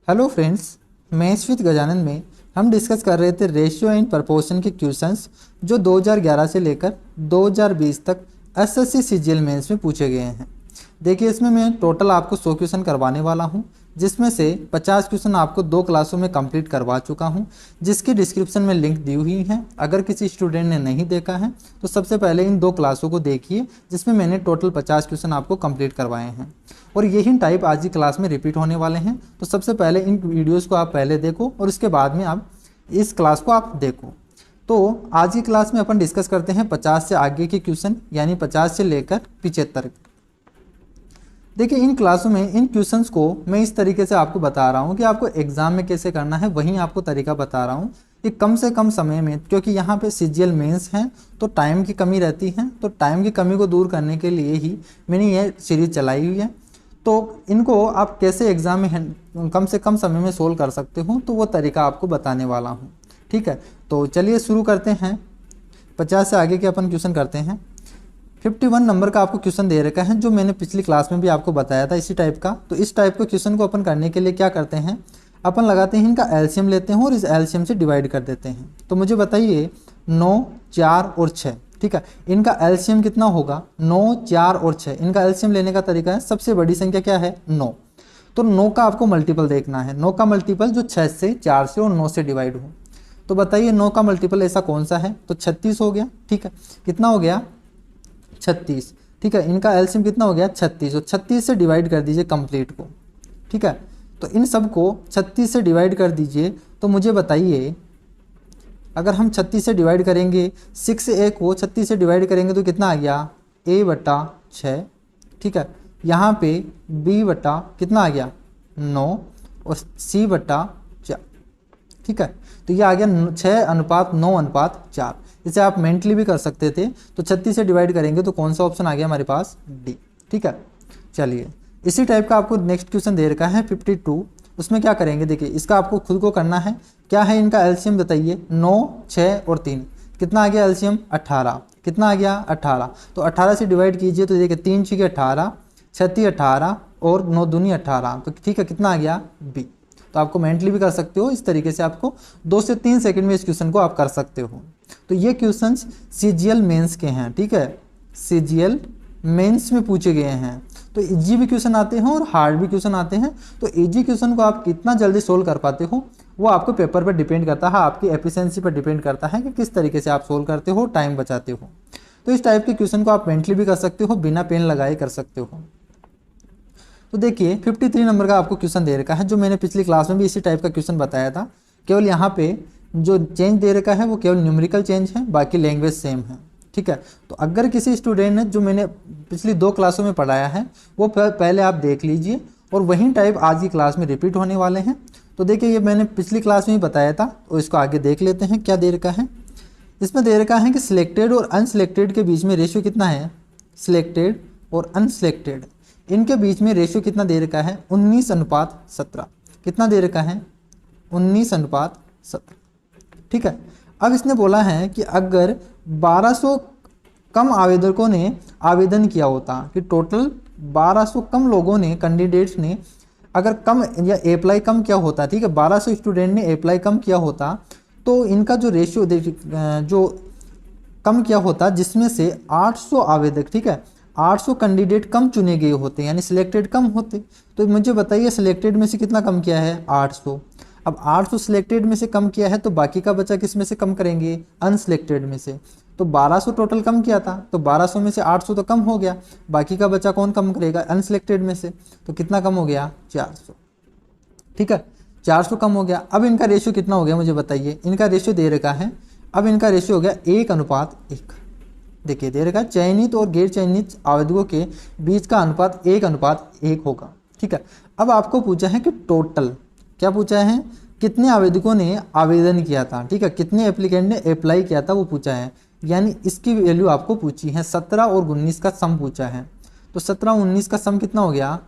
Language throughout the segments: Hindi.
Hello friends, maths with Gajanan में हम डिस्कस कर रहे थे रेशियो एंड प्रपोर्शन के क्वेश्चंस जो 2011 से लेकर 2020 तक एसएससी सीजीएल मेंस में पूछे गए हैं। देखिए, इसमें मैं टोटल आपको 100 क्वेश्चन करवाने वाला हूं, जिसमें से 50 क्वेश्चन आपको 2 क्लासों में कंप्लीट करवा चुका हूं, जिसकी डिस्क्रिप्शन में लिंक दी हुई है। अगर किसी स्टूडेंट ने नहीं देखा है तो सबसे पहले इन 2 क्लासों को देखिए, जिसमें मैंने टोटल 50 क्वेश्चन आपको कंप्लीट करवाए हैं और यही टाइप आज की क्लास में रिपीट होने वाले हैं। तो सबसे पहले इन वीडियोज़ को आप पहले देखो और उसके बाद में आप इस क्लास को आप देखो। तो आज की क्लास में अपन डिस्कस करते हैं 50 से आगे के क्वेश्चन, यानी 50 से लेकर 75। देखिए, इन क्लासों में इन क्वेश्चंस को मैं इस तरीके से आपको बता रहा हूँ कि आपको एग्जाम में कैसे करना है, वहीं आपको तरीका बता रहा हूँ कि कम से कम समय में, क्योंकि यहाँ पे सीजीएल मेंस हैं तो टाइम की कमी रहती है, तो टाइम की कमी को दूर करने के लिए ही मैंने ये सीरीज चलाई हुई है। तो इनको आप कैसे एग्जाम में कम से कम समय में सोल्व कर सकते हो, तो वो तरीका आपको बताने वाला हूँ। ठीक है, तो चलिए शुरू करते हैं। 50 से आगे के अपन क्वेश्चन करते हैं। 51 नंबर का आपको क्वेश्चन दे रखा है, जो मैंने पिछली क्लास में भी आपको बताया था इसी टाइप का। तो इस टाइप के क्वेश्चन को अपन करने के लिए क्या करते हैं, अपन लगाते हैं इनका एलसीएम लेते हैं और इस एलसीएम से डिवाइड कर देते हैं। तो मुझे बताइए 9, 4 और 6, ठीक है, इनका एलसीएम कितना होगा? 9, 4 और 6। इनका एलसीएम लेने का तरीका है, सबसे बड़ी संख्या क्या है? 9। तो 9 का आपको मल्टीपल देखना है। 9 का मल्टीपल जो 6 से, 4 से और 9 से डिवाइड हो। तो बताइए 9 का मल्टीपल ऐसा कौन सा है? तो 36 हो गया। ठीक है, कितना हो गया? 36। ठीक है, इनका एलसीएम कितना हो गया? 36। और 36 से डिवाइड कर दीजिए कंप्लीट को। ठीक है, तो इन सब को 36 से डिवाइड कर दीजिए। तो मुझे बताइए, अगर हम 36 से डिवाइड करेंगे, 6 से a को 36 से डिवाइड करेंगे तो कितना आ गया? a/6। ठीक है, यहाँ पे b/ कितना आ गया? 9 और c/4। ठीक है, तो ये आ गया 6:9:4। इसे आप मेंटली भी कर सकते थे। तो 36 से डिवाइड करेंगे तो कौन सा ऑप्शन आ गया हमारे पास? डी। ठीक है, चलिए इसी टाइप का आपको नेक्स्ट क्वेश्चन दे रखा है 52। उसमें क्या करेंगे, देखिए इसका आपको खुद को करना है। क्या है इनका एलसीएम बताइए? 9, 6 और 3। कितना आ गया एलसीएम? 18। कितना आ गया? 18। तो 18 से डिवाइड कीजिए तो देखिए 3 6 18, 36 18 और 9 दूनी 18। तो ठीक है, कितना आ गया? बी। तो आपको मेंटली भी कर सकते हो। इस तरीके से आपको 2 से 3 सेकंड में इस क्वेश्चन को आप कर सकते हो। तो ये क्वेश्चंस सीजीएल मेंस के हैं। ठीक है, सीजीएल मेंस में पूछे गए हैं। तो इजी भी क्वेश्चन आते हैं और हार्ड भी क्वेश्चन आते हैं। तो इजी क्वेश्चन को आप कितना जल्दी सोल्व कर पाते हो वो आपको पेपर पर डिपेंड करता है, आपकी एफिशिएंसी पर डिपेंड करता है कि किस तरीके से आप सोल्व करते हो, टाइम बचाते हो। तो इस टाइप के क्वेश्चन को आप मेंटली भी कर सकते हो, बिना पेन लगाए कर सकते हो। तो देखिए 53 नंबर का आपको क्वेश्चन दे रखा है, जो मैंने पिछली क्लास में भी इसी टाइप का क्वेश्चन बताया था। केवल यहाँ पे जो चेंज दे रखा है वो केवल न्यूमेरिकल चेंज है, बाकी लैंग्वेज सेम है। ठीक है, तो अगर किसी स्टूडेंट ने जो मैंने पिछली 2 क्लासों में पढ़ाया है वो पहले आप देख लीजिए, और वही टाइप आज की क्लास में रिपीट होने वाले हैं। तो देखिए, ये मैंने पिछली क्लास में ही बताया था, तो इसको आगे देख लेते हैं क्या दे रखा है। इसमें दे रखा है कि सिलेक्टेड और अनसिलेक्टेड के बीच में रेशियो कितना है? सिलेक्टेड और अनसिलेक्टेड, इनके बीच में रेशियो कितना दे रखा है? 19:17। कितना दे रखा है? 19:17। ठीक है, अब इसने बोला है कि अगर 1200 कम आवेदकों ने आवेदन किया होता, कि टोटल 1200 कम लोगों ने, कैंडिडेट्स ने अगर कम या अप्लाई कम किया होता, ठीक है, 1200 स्टूडेंट ने अप्लाई कम किया होता, तो इनका जो रेशियो जो कम किया होता, जिसमें से 800 आवेदक, ठीक है, 800 कैंडिडेट कम चुने गए होते, यानी सिलेक्टेड कम होते। तो मुझे बताइए सिलेक्टेड में से कितना कम किया है? 800। अब 800 सिलेक्टेड में से कम किया है तो बाकी का बचा किस में से कम करेंगे? अनसिलेक्टेड में से। तो 1200 टोटल कम किया था, तो 1200 में से 800 तो कम हो गया, बाकी का बचा कौन कम करेगा? अनसिलेक्टेड में से। तो कितना कम हो गया? 400। ठीक है, 400 कम हो गया। अब इनका रेशियो कितना हो गया मुझे बताइए? इनका रेशियो दे रखा है, अब इनका रेशियो हो गया 1:1। देखिए दे रखा है चयनित और गैर चयनित आवेदकों के बीच का अनुपात 1:1 होगा। ठीक है, अब आपको पूछा है कि टोटल क्या पूछा है? कितने आवेदकों ने आवेदन किया था, ठीक है, कितने एप्लीकेंट ने अप्लाई किया था वो पूछा है, यानी इसकी वैल्यू आपको पूछी है। 17 और 19 का सम पूछा है। तो 17 19 का सम कितना हो गया?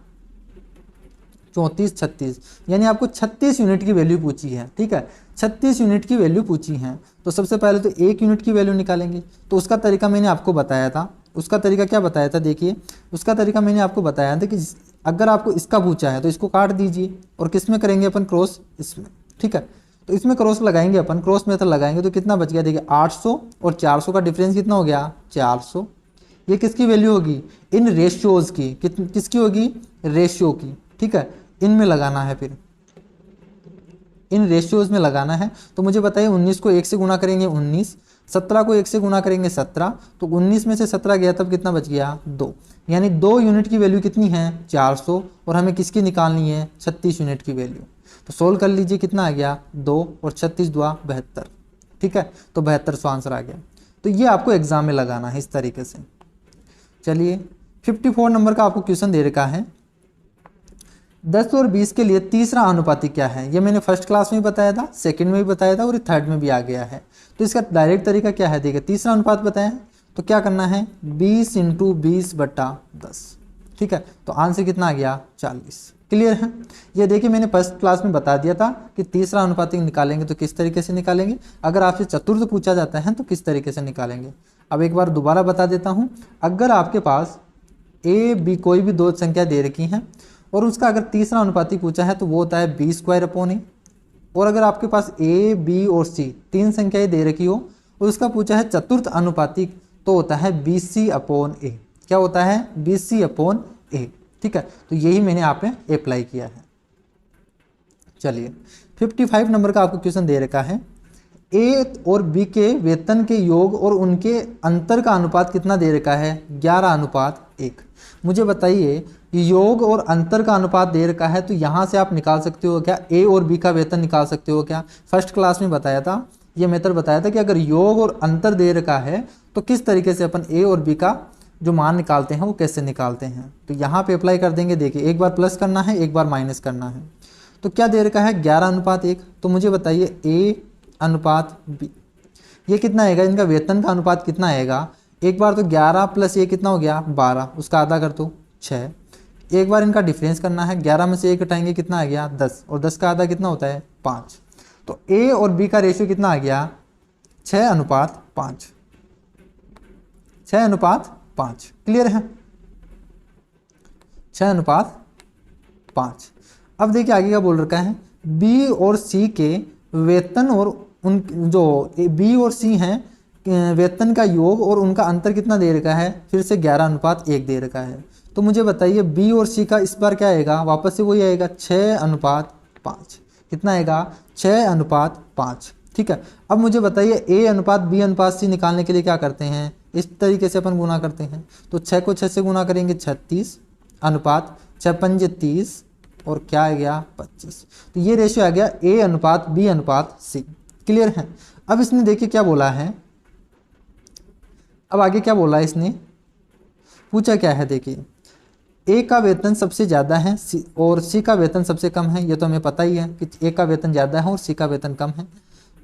34 36, यानी आपको 36 यूनिट की वैल्यू पूछी है। ठीक है, 36 यूनिट की वैल्यू पूछी है। तो सबसे पहले तो 1 यूनिट की वैल्यू निकालेंगे। तो उसका तरीका मैंने आपको बताया था। उसका तरीका क्या बताया था? देखिए, उसका तरीका मैंने आपको बताया था कि अगर आपको इसका पूछा है तो इसको काट दीजिए और किस में करेंगे अपन क्रॉस, इसमें, ठीक है। तो इसमें क्रॉस लगाएंगे अपन, क्रॉस मेथड लगाएंगे तो कितना बच गया, देखिए 800 और 400 का डिफरेंस कितना हो गया 400। ये किसकी वैल्यू होगी, इन रेशियोज की, किसकी होगी, रेशियो की, ठीक है। इनमें लगाना है, फिर इन रेशियोज में लगाना है। तो मुझे बताइए 19 को 1 से गुणा करेंगे 19, 17 को 1 से गुणा करेंगे 17, तो 19 में से 17 गया तब कितना बच गया 2, यानी 2 यूनिट की वैल्यू कितनी है 400 और हमें किसकी निकालनी है 36 यूनिट की वैल्यू। तो सोल्व कर लीजिए, कितना आ गया 2 और 36 दुआ 72, ठीक है। तो 7200 आंसर आ गया। तो ये आपको एग्जाम में लगाना है इस तरीके से। चलिए 54 नंबर का आपको क्वेश्चन दे रखा है, 10 और 20 के लिए तीसरा अनुपाती क्या है। ये मैंने फर्स्ट क्लास में भी बताया था, सेकंड में भी बताया था और थर्ड में भी आ गया है। तो इसका डायरेक्ट तरीका क्या है, देखिए तीसरा अनुपात बताया है तो क्या करना है 20 × 20/10, ठीक है। तो आंसर कितना आ गया 40। क्लियर है। ये देखिए मैंने फर्स्ट क्लास में बता दिया था कि तीसरा अनुपाती निकालेंगे तो किस तरीके से निकालेंगे, अगर आपसे चतुर्थ पूछा जाता है तो किस तरीके से निकालेंगे। अब एक बार दोबारा बता देता हूँ, अगर आपके पास ए बी कोई भी दो संख्या दे रखी हैं और उसका अगर तीसरा अनुपाती पूछा है तो वो होता है b²/a, और अगर आपके पास ए बी और सी तीन संख्याएं दे रखी हो और उसका पूछा है चतुर्थ अनुपाती तो होता है bc/a। क्या होता है bc/a, ठीक है। तो यही मैंने आप में अप्लाई किया है। चलिए 55 नंबर का आपको क्वेश्चन दे रखा है, ए और बी के वेतन के योग और उनके अंतर का अनुपात कितना दे रखा है 11:1। मुझे बताइए योग और अंतर का अनुपात दे रखा है तो यहाँ से आप निकाल सकते हो क्या, ए और बी का वेतन निकाल सकते हो क्या। फर्स्ट क्लास में बताया था, ये मेथड बताया था कि अगर योग और अंतर दे रखा है तो किस तरीके से अपन ए और बी का जो मान निकालते हैं वो कैसे निकालते हैं। तो यहाँ पे अप्लाई कर देंगे। देखिए एक बार प्लस करना है, एक बार माइनस करना है। तो क्या दे रखा है 11:1, तो मुझे बताइए a/b ये कितना आएगा, इनका वेतन का अनुपात कितना आएगा। एक बार तो 11 + a कितना हो गया 12, उसका आधा कर दो 6। एक बार इनका डिफरेंस करना है, 11 में से 1 घटाएंगे कितना आ गया 10, और 10 का आधा कितना होता है 5। तो a और b का रेशियो कितना आ गया 6:5, 6:5। क्लियर है, 6:5। अब देखिए आगे क्या बोल रखा है, बी और सी के वेतन और उन जो बी और सी हैं वेतन का योग और उनका अंतर कितना दे रखा है, फिर से 11:1 दे रखा है। तो मुझे बताइए बी और सी का इस बार क्या आएगा, वापस से वही आएगा 6:5। कितना आएगा 6:5, ठीक है। अब मुझे बताइए a/b/c निकालने के लिए क्या करते हैं, इस तरीके से अपन गुना करते हैं। तो 6 को 6 से गुना करेंगे 36 अनुपात 6×5 = 30 और क्या आ गया 25। तो ये रेशियो आ गया a/b/c। क्लियर है। अब इसने देखिए क्या बोला है, अब आगे क्या बोला है इसने, पूछा क्या है देखिए, ए का वेतन सबसे ज़्यादा है और सी का वेतन सबसे कम है। ये तो हमें पता ही है कि ए का वेतन ज़्यादा है और सी का वेतन कम है।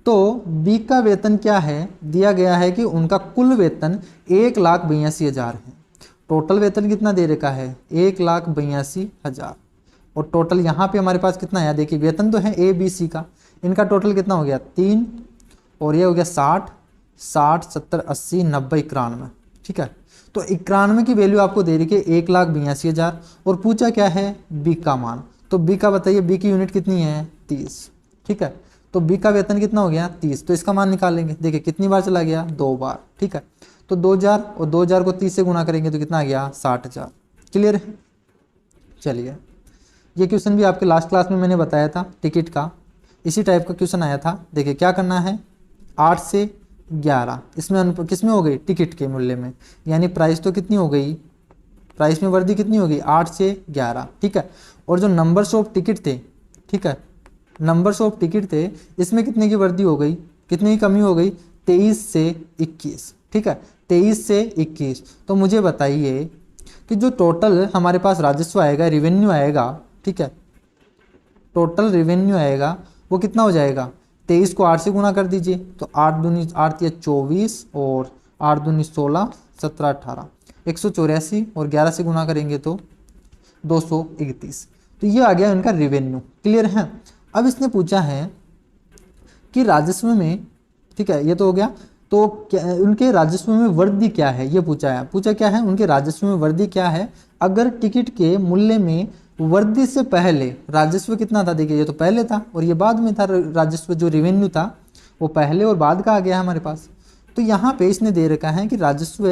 तो बी का वेतन क्या है, दिया गया है कि उनका कुल वेतन 1,82,000 है। टोटल वेतन कितना दे रखा है 1,82,000 और टोटल यहाँ पे हमारे पास कितना है, देखिए वेतन तो है ए बी सी का, इनका टोटल कितना हो गया 3 और ये हो गया 60, 70, 80, 90, 91, ठीक है। तो 91 की वैल्यू आपको दे रखी है 1,82,000 और पूछा क्या है बी का मान। तो बी का बताइए, बी की यूनिट कितनी है 30, ठीक है। तो बी का वेतन कितना हो गया 30, तो इसका मान निकालेंगे। देखिए कितनी बार चला गया 2 बार, ठीक है। तो 2000 और 2000 को 30 से गुना करेंगे तो कितना आ गया 60,000। क्लियर है। चलिए ये क्वेश्चन भी आपके लास्ट क्लास में मैंने बताया था, टिकट का इसी टाइप का क्वेश्चन आया था। देखिए क्या करना है 8 से 11 इसमें किस में हो गई टिकट के मूल्य में, यानी प्राइस तो कितनी हो गई, प्राइस में वृद्धि कितनी होगी 8 से 11, ठीक है। और जो नंबर्स ऑफ टिकट थे, ठीक है, नंबर्स ऑफ टिकट थे इसमें कितने की वृद्धि हो गई, कितने की कमी हो गई 23 से 21, ठीक है, 23 से 21। तो मुझे बताइए कि जो टोटल हमारे पास राजस्व आएगा, रेवेन्यू आएगा, ठीक है, टोटल रेवेन्यू आएगा वो कितना हो जाएगा, 23 को 8 से गुना कर दीजिए तो 8 दूनी 8 या 24 और 8 दूनी 16, 17, 18, 184 और 11 से गुना करेंगे तो 231। तो ये आ गया इनका रेवेन्यू। क्लियर है। अब इसने पूछा है कि राजस्व में, ठीक है, ये तो हो गया, तो क्या उनके राजस्व में वृद्धि क्या है, ये पूछा क्या है, उनके राजस्व में वृद्धि क्या है। अगर टिकट के मूल्य में वृद्धि से पहले राजस्व कितना था, देखिए ये तो पहले था और ये बाद में था, राजस्व जो रेवेन्यू था वो पहले और बाद का आ गया है हमारे पास। तो यहाँ पे इसने दे रखा है कि राजस्व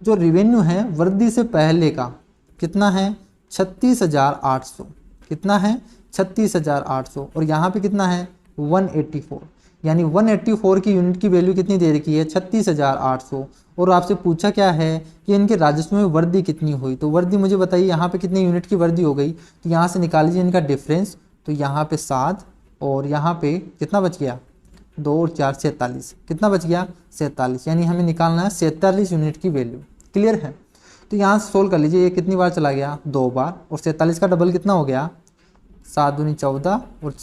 जो रेवेन्यू है वृद्धि से पहले का कितना है 36,800, कितना है 36,800, और यहाँ पे कितना है 184, यानी 184 की यूनिट की वैल्यू कितनी दे रखी है 36,800। और आपसे पूछा क्या है कि इनके राजस्व में वृद्धि कितनी हुई, तो वृद्धि मुझे बताइए यहाँ पे कितनी यूनिट की वृद्धि हो गई, तो यहाँ से निकाल लीजिए इनका डिफरेंस, तो यहाँ पे 7 और यहाँ पे कितना बच गया 2 और 4 47, कितना बच गया 47, यानी हमें निकालना है 47 यूनिट की वैल्यू। क्लियर है, तो यहाँ से सोल्व कर लीजिए, ये कितनी बार चला गया 2 बार, और 47 का डबल कितना हो गया 7 दूनी 14 और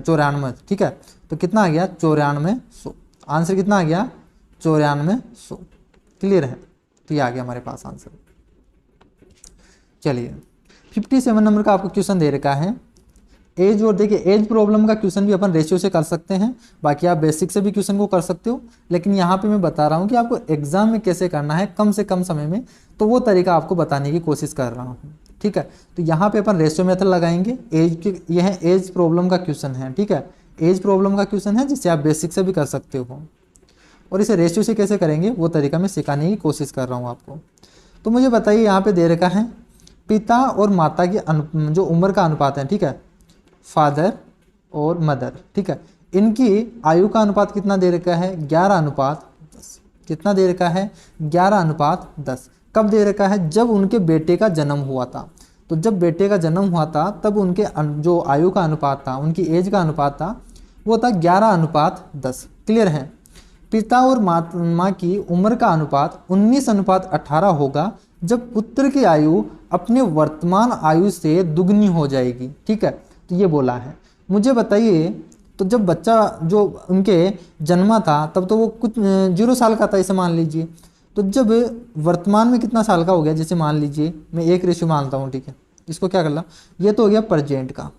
94, ठीक है, तो कितना आ गया 9400, आंसर कितना आ गया 9400। क्लियर है, तो ये आ गया हमारे पास आंसर। चलिए 57 नंबर का आपको क्वेश्चन दे रखा है एज, और देखिए एज प्रॉब्लम का क्वेश्चन भी अपन रेशियो से कर सकते हैं, बाकी आप बेसिक से भी क्वेश्चन को कर सकते हो, लेकिन यहाँ पे मैं बता रहा हूँ कि आपको एग्जाम में कैसे करना है कम से कम समय में, तो वो तरीका आपको बताने की कोशिश कर रहा हूँ। ठीक है, तो यहाँ पे अपन रेशियो मेथड लगाएंगे, एज के यह एज प्रॉब्लम का क्वेश्चन है। ठीक है, एज प्रॉब्लम का क्वेश्चन है जिससे आप बेसिक से भी कर सकते हो, और इसे रेशियो से कैसे करेंगे वो तरीका मैं सिखाने की कोशिश कर रहा हूँ आपको। तो मुझे बताइए यहाँ पे दे रखा है पिता और माता की जो उम्र का अनुपात है, ठीक है, फादर और मदर, ठीक है, इनकी आयु का अनुपात कितना दे रखा है 11:10, कितना दे रखा है 11:10। कब दे रखा है, जब उनके बेटे का जन्म हुआ था। तो जब बेटे का जन्म हुआ था तब उनके जो आयु का अनुपात था, उनकी एज का अनुपात था, वो था 11:10। क्लियर है, पिता और माँ की उम्र का अनुपात 19:18 होगा जब पुत्र की आयु अपने वर्तमान आयु से दुगनी हो जाएगी। ठीक है, तो ये बोला है। मुझे बताइए, तो जब बच्चा जो उनके जन्मा था तब तो वो कुछ 0 साल का था, इसे मान लीजिए, तो जब वर्तमान में कितना साल का हो गया, जैसे मान लीजिए मैं 1 रेशियो मानता हूँ, ठीक है, इसको क्या कर ला, ये तो हो गया प्रेजेंट का।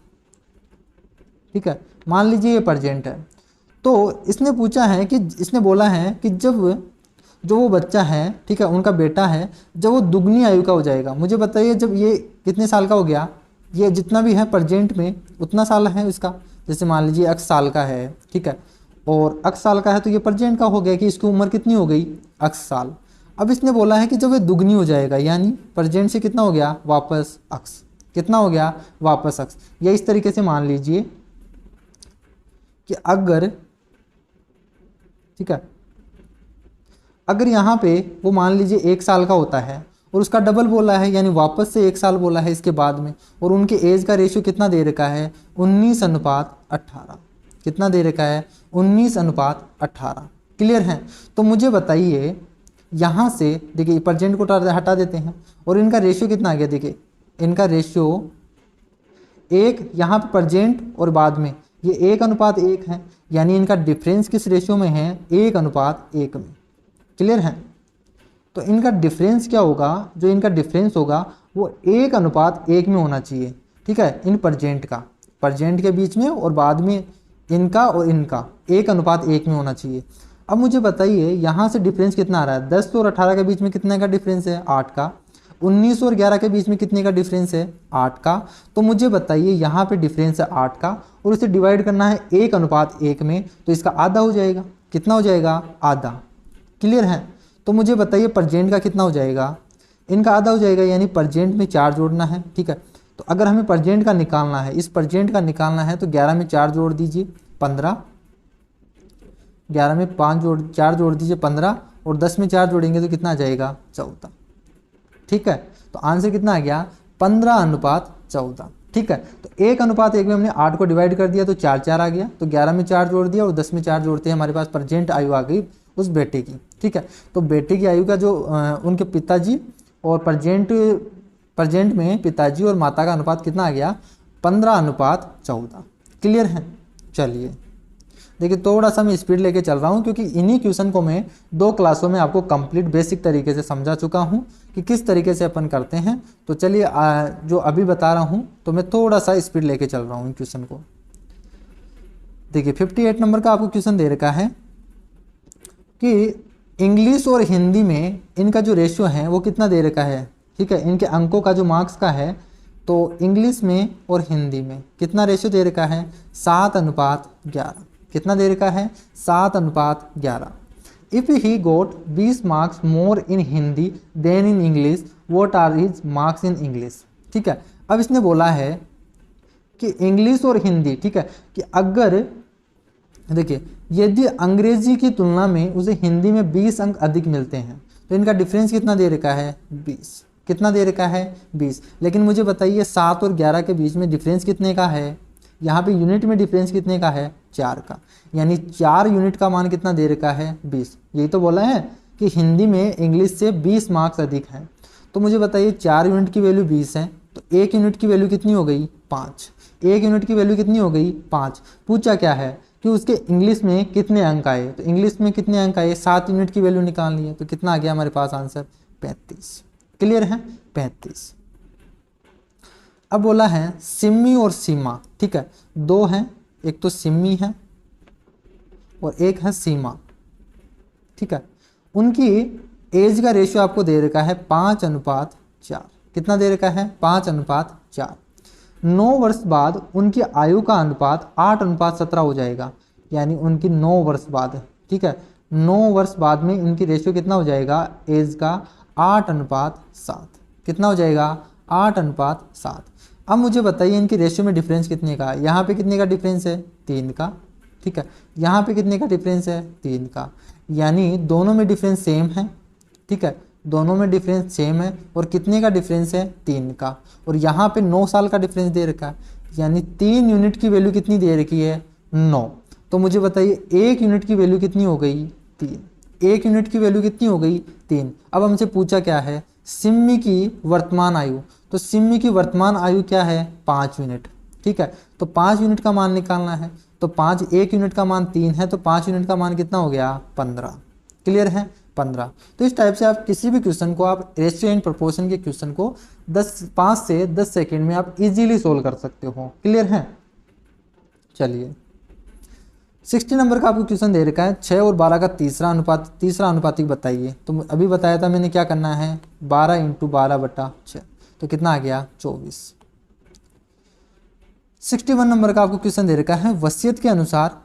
ठीक है, मान लीजिए ये प्रेजेंट है, तो इसने पूछा है कि इसने बोला है कि जब जो वो बच्चा है, ठीक है, उनका बेटा है, जब वो दुगनी आयु का हो जाएगा। मुझे बताइए जब ये कितने साल का हो गया, ये जितना भी है प्रेजेंट में उतना साल है इसका, जैसे मान लीजिए x साल का है, ठीक है, और x साल का है, तो ये प्रेजेंट का हो गया कि इसकी उम्र कितनी हो गई x साल। अब इसने बोला है कि जब ये दुगनी हो जाएगा, यानी प्रेजेंट से कितना हो गया वापस x, कितना हो गया वापस x। या इस तरीके से मान लीजिए कि अगर, ठीक है, अगर यहाँ पे वो मान लीजिए 1 साल का होता है और उसका डबल बोला है, यानी वापस से 1 साल बोला है इसके बाद में, और उनके एज का रेशियो कितना दे रखा है 19:18, कितना दे रखा है 19:18। क्लियर है, तो मुझे बताइए यहाँ से देखिए प्रेजेंट को हटा देते हैं और इनका रेशियो कितना आ गया, देखिए इनका रेशियो 1, यहाँ पे प्रेजेंट और बाद में ये 1:1 है, यानी इनका डिफरेंस किस रेशियो में है 1:1 में। क्लियर है, तो इनका डिफरेंस क्या होगा, जो इनका डिफरेंस होगा वो 1:1 में होना चाहिए। ठीक है, इन प्रेजेंट के बीच में और बाद में इनका और इनका 1:1 में होना चाहिए। अब मुझे बताइए यहाँ से डिफरेंस कितना आ रहा है, 10 और 18 के बीच में कितने का डिफरेंस है 8 का, 19 और 11 के बीच में कितने का डिफरेंस है 8 का। तो मुझे बताइए यहाँ पे डिफरेंस है 8 का और इसे डिवाइड करना है 1:1 में, तो इसका आधा हो जाएगा, कितना हो जाएगा आधा। क्लियर है, तो मुझे बताइए प्रेजेंट का कितना हो जाएगा, इनका आधा हो जाएगा, यानी प्रेजेंट में 4 जोड़ना है। ठीक है, तो अगर हमें प्रेजेंट का निकालना है, इस प्रेजेंट का निकालना है, तो 11 में 4 जोड़ दीजिए 15, 11 में 4 जोड़ दीजिए 15, और 10 में 4 जोड़ेंगे तो कितना आ जाएगा 14। ठीक है, तो आंसर कितना आ गया 15:14। ठीक है, तो 1:1 में हमने 8 को डिवाइड कर दिया तो 4 आ गया, तो 11 में 4 जोड़ दिया और 10 में 4 जोड़ते हैं हमारे पास प्रेजेंट आयु आ गई उस बेटे की। ठीक है, तो बेटे की आयु का जो उनके पिताजी और प्रेजेंट में पिताजी और माता का अनुपात कितना आ गया 15:14। क्लियर है, चलिए देखिए थोड़ा सा मैं स्पीड लेके चल रहा हूँ क्योंकि इन्हीं क्वेश्चन को मैं 2 क्लासों में आपको कंप्लीट बेसिक तरीके से समझा चुका हूँ कि किस तरीके से अपन करते हैं। तो चलिए जो अभी बता रहा हूँ तो मैं थोड़ा सा स्पीड लेके चल रहा हूँ क्वेश्चन को। देखिए 58 नंबर का आपको क्वेश्चन दे रखा है, कि इंग्लिश और हिंदी में इनका जो रेशियो है वो कितना दे रखा है, ठीक है, इनके अंकों का जो मार्क्स का है, तो इंग्लिश में और हिंदी में कितना रेशियो दे रखा है, 7:11। कितना दे रखा है, 7:11। If he got 20 marks more in Hindi then in English, what are his marks in English. ठीक है, अब इसने बोला है कि इंग्लिश और हिंदी, ठीक है, कि अगर देखिए यदि अंग्रेजी की तुलना में उसे हिंदी में 20 अंक अधिक मिलते हैं तो इनका डिफरेंस कितना दे रखा है, 20। कितना दे रखा है, 20। लेकिन मुझे बताइए 7 और 11 के बीच में डिफरेंस कितने का है, यहाँ पे यूनिट में डिफरेंस कितने का है, 4 का। यानी 4 यूनिट का मान कितना दे रखा है, 20। यही तो बोला है कि हिंदी में इंग्लिश से 20 मार्क्स अधिक हैं। तो मुझे बताइए 4 यूनिट की वैल्यू 20 है, तो 1 यूनिट की वैल्यू कितनी हो गई, 5। 1 यूनिट की वैल्यू कितनी हो गई, 5। पूछा क्या है कि उसके इंग्लिश में कितने अंक आए, तो इंग्लिश में कितने अंक आए, 7 यूनिट की वैल्यू निकालनी है, तो कितना आ गया हमारे पास आंसर, 35। क्लियर है, 35। अब बोला है सिम्मी और सीमा, ठीक है, दो हैं, एक तो सिम्मी है और एक है सीमा, ठीक है। उनकी एज का रेशियो आपको दे रखा है 5:4। कितना दे रखा है, 5:4। 9 वर्ष बाद उनकी आयु का अनुपात 8:17 हो जाएगा। यानी उनकी 9 वर्ष बाद, ठीक है, 9 वर्ष बाद में इनकी रेशियो कितना हो जाएगा, एज का 8:7। कितना हो जाएगा, 8:7। अब मुझे बताइए इनकी रेशियो में डिफरेंस कितने का है, यहाँ पे कितने का डिफरेंस है, 3 का, ठीक है, यहाँ पे कितने का डिफरेंस है, 3 का। यानी दोनों में डिफरेंस सेम है, ठीक है, दोनों में डिफरेंस सेम है। और कितने का डिफरेंस है, 3 का। और यहाँ पे 9 साल का डिफरेंस दे रखा है, यानी 3 यूनिट की वैल्यू कितनी दे रखी है, 9। तो मुझे बताइए 1 यूनिट की वैल्यू कितनी हो गई, 3। 1 यूनिट की वैल्यू कितनी हो गई, 3। अब हमसे पूछा क्या है, सिम्मी की वर्तमान आयु। तो सिम्मी की वर्तमान आयु क्या है, 5 यूनिट, ठीक है। तो 5 यूनिट का मान निकालना है, तो 1 यूनिट का मान 3 है, तो 5 यूनिट का मान कितना हो गया, 15। क्लियर है, 15। तो इस टाइप से आप किसी भी क्वेश्चन को, आप रेशियो एंड प्रोपोर्शन के क्वेश्चन को 5 से 10 सेकेंड में आप इजीली सोल्व कर सकते हो। क्लियर है। चलिए 60 नंबर का आपको क्वेश्चन दे रखा है, 6 और 12 का तीसरा अनुपातिक बताइए। तो अभी बताया था मैंने क्या करना है, 12 × 12/6, तो कितना आ गया, 24। 61 नंबर का आपको क्वेश्चन दे रखा है, वसीयत के अनुसार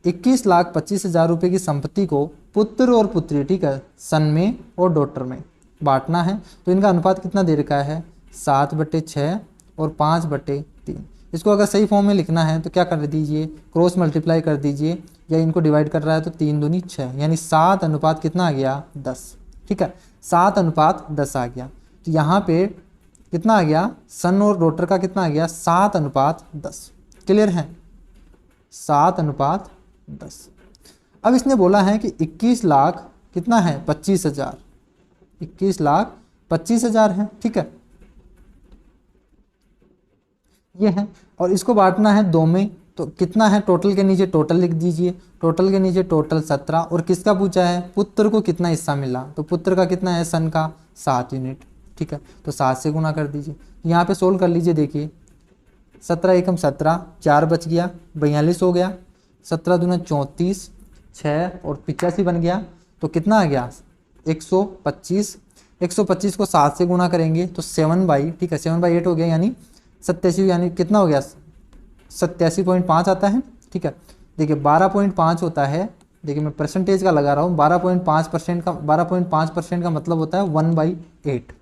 21,25,000 रुपये की संपत्ति को पुत्र और पुत्री, ठीक है, सन में और डॉटर में बांटना है। तो इनका अनुपात कितना दे रखा है, 7/6 और 5/3। इसको अगर सही फॉर्म में लिखना है तो क्या कर दीजिए, क्रॉस मल्टीप्लाई कर दीजिए, या इनको डिवाइड कर रहा है तो 3 दूनी 6, यानी 7 अनुपात कितना आ गया, 10। ठीक है, 7:10 आ गया। तो यहाँ पे कितना आ गया, सन और डॉटर का कितना आ गया, 7:10। क्लियर है, 7:10। अब इसने बोला है कि 21 लाख कितना है, 25,000। 21,25,000 है, ठीक है, ये है। और इसको बांटना है 2 में, तो कितना है, टोटल के नीचे टोटल लिख दीजिए, टोटल के नीचे टोटल 17। और किसका पूछा है, पुत्र को कितना हिस्सा मिला, तो पुत्र का कितना है, सन का 7 यूनिट, ठीक है, तो 7 से गुना कर दीजिए। यहाँ पे सोल्व कर लीजिए, देखिए 17 एकम 17, 4 बच गया, 42 हो गया, 17 दूना 34, 6 और 85 बन गया। तो कितना आ गया, 125। 125 को 7 से गुना करेंगे तो 7/, ठीक है, 7/8 हो गया, यानी 87, यानी कितना हो गया, 87.5 आता है, ठीक है। देखिए 12.5 होता है, देखिए मैं परसेंटेज का लगा रहा हूँ, 12.5% का मतलब होता है 1/8,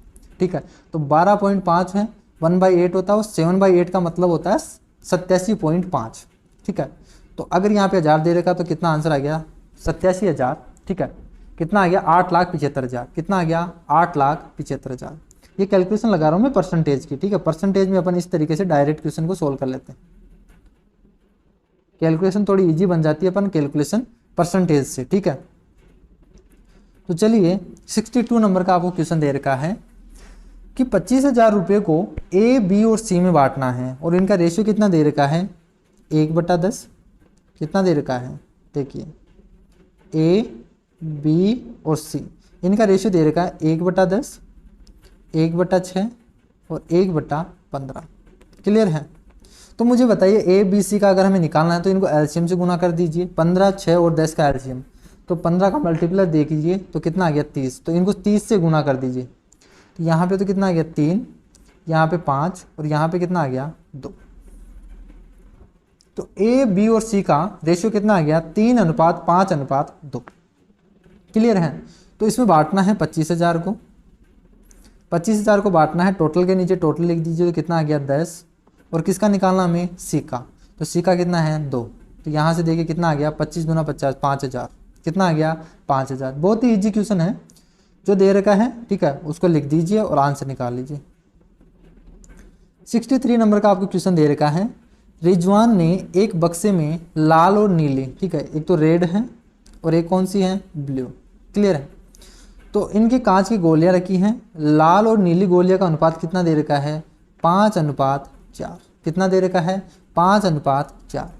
ठीक है। तो 12.5 है, 1/8 होता है, और 7/8 का मतलब होता है 87.5, ठीक है। तो अगर यहाँ पे 1000 दे रखा तो कितना आंसर आ गया, 87,000, ठीक है। कितना आ गया, 8,75,000। कितना आ गया, 8,75,000। ये कैलकुलेशन लगा रहा हूँ मैं परसेंटेज की, ठीक है। परसेंटेज में अपन इस तरीके से डायरेक्ट क्वेश्चन को सोल्व कर लेते हैं, कैलकुलेशन थोड़ी इजी बन जाती है अपन कैलकुलेशन परसेंटेज से, ठीक है। तो चलिए 62 नंबर का आपको क्वेश्चन दे रखा है कि 25,000 रुपये को ए, बी और सी में बांटना है, और इनका रेशियो कितना दे रखा है, 1/10। कितना दे रखा है, देखिए ए, बी और सी, इनका रेशियो दे रखा है 1/10, 1/6 और 1/15। क्लियर है। तो मुझे बताइए ए, बी, सी का अगर हमें निकालना है तो इनको एलसीएम से गुना कर दीजिए, 15, 6 और 10 का एलसीएम, तो 15 का मल्टीप्लाई दे कीजिए तो कितना आ गया 30, तो इनको 30 से गुना कर दीजिए। तो यहाँ पे तो कितना आ गया 3, यहाँ पे 5 और यहाँ पे कितना आ गया 2। तो ए, बी और सी का रेशियो कितना आ गया 3:5:2। क्लियर है। तो इसमें बांटना है 25,000 को, 25,000 को बांटना है, टोटल के नीचे टोटल लिख दीजिए तो कितना आ गया 10। और किसका निकालना हमें, सी का। तो सी का कितना है 2। तो यहाँ से देखिए कितना आ गया 25 दूना 50, 5,000। कितना आ गया 5,000। बहुत ही ईजी क्वेश्चन है जो दे रखा है, ठीक है, उसको लिख दीजिए और आंसर निकाल लीजिए। 63 नंबर का आपको क्वेश्चन दे रखा है, रिजवान ने एक बक्से में लाल और नीली, ठीक है, एक तो रेड है और एक कौन सी है, ब्लू। क्लियर है। तो इनकी कांच की गोलियां रखी हैं, लाल और नीली गोलियां का अनुपात कितना दे रखा है, 5:4। कितना दे रखा है, 5:4।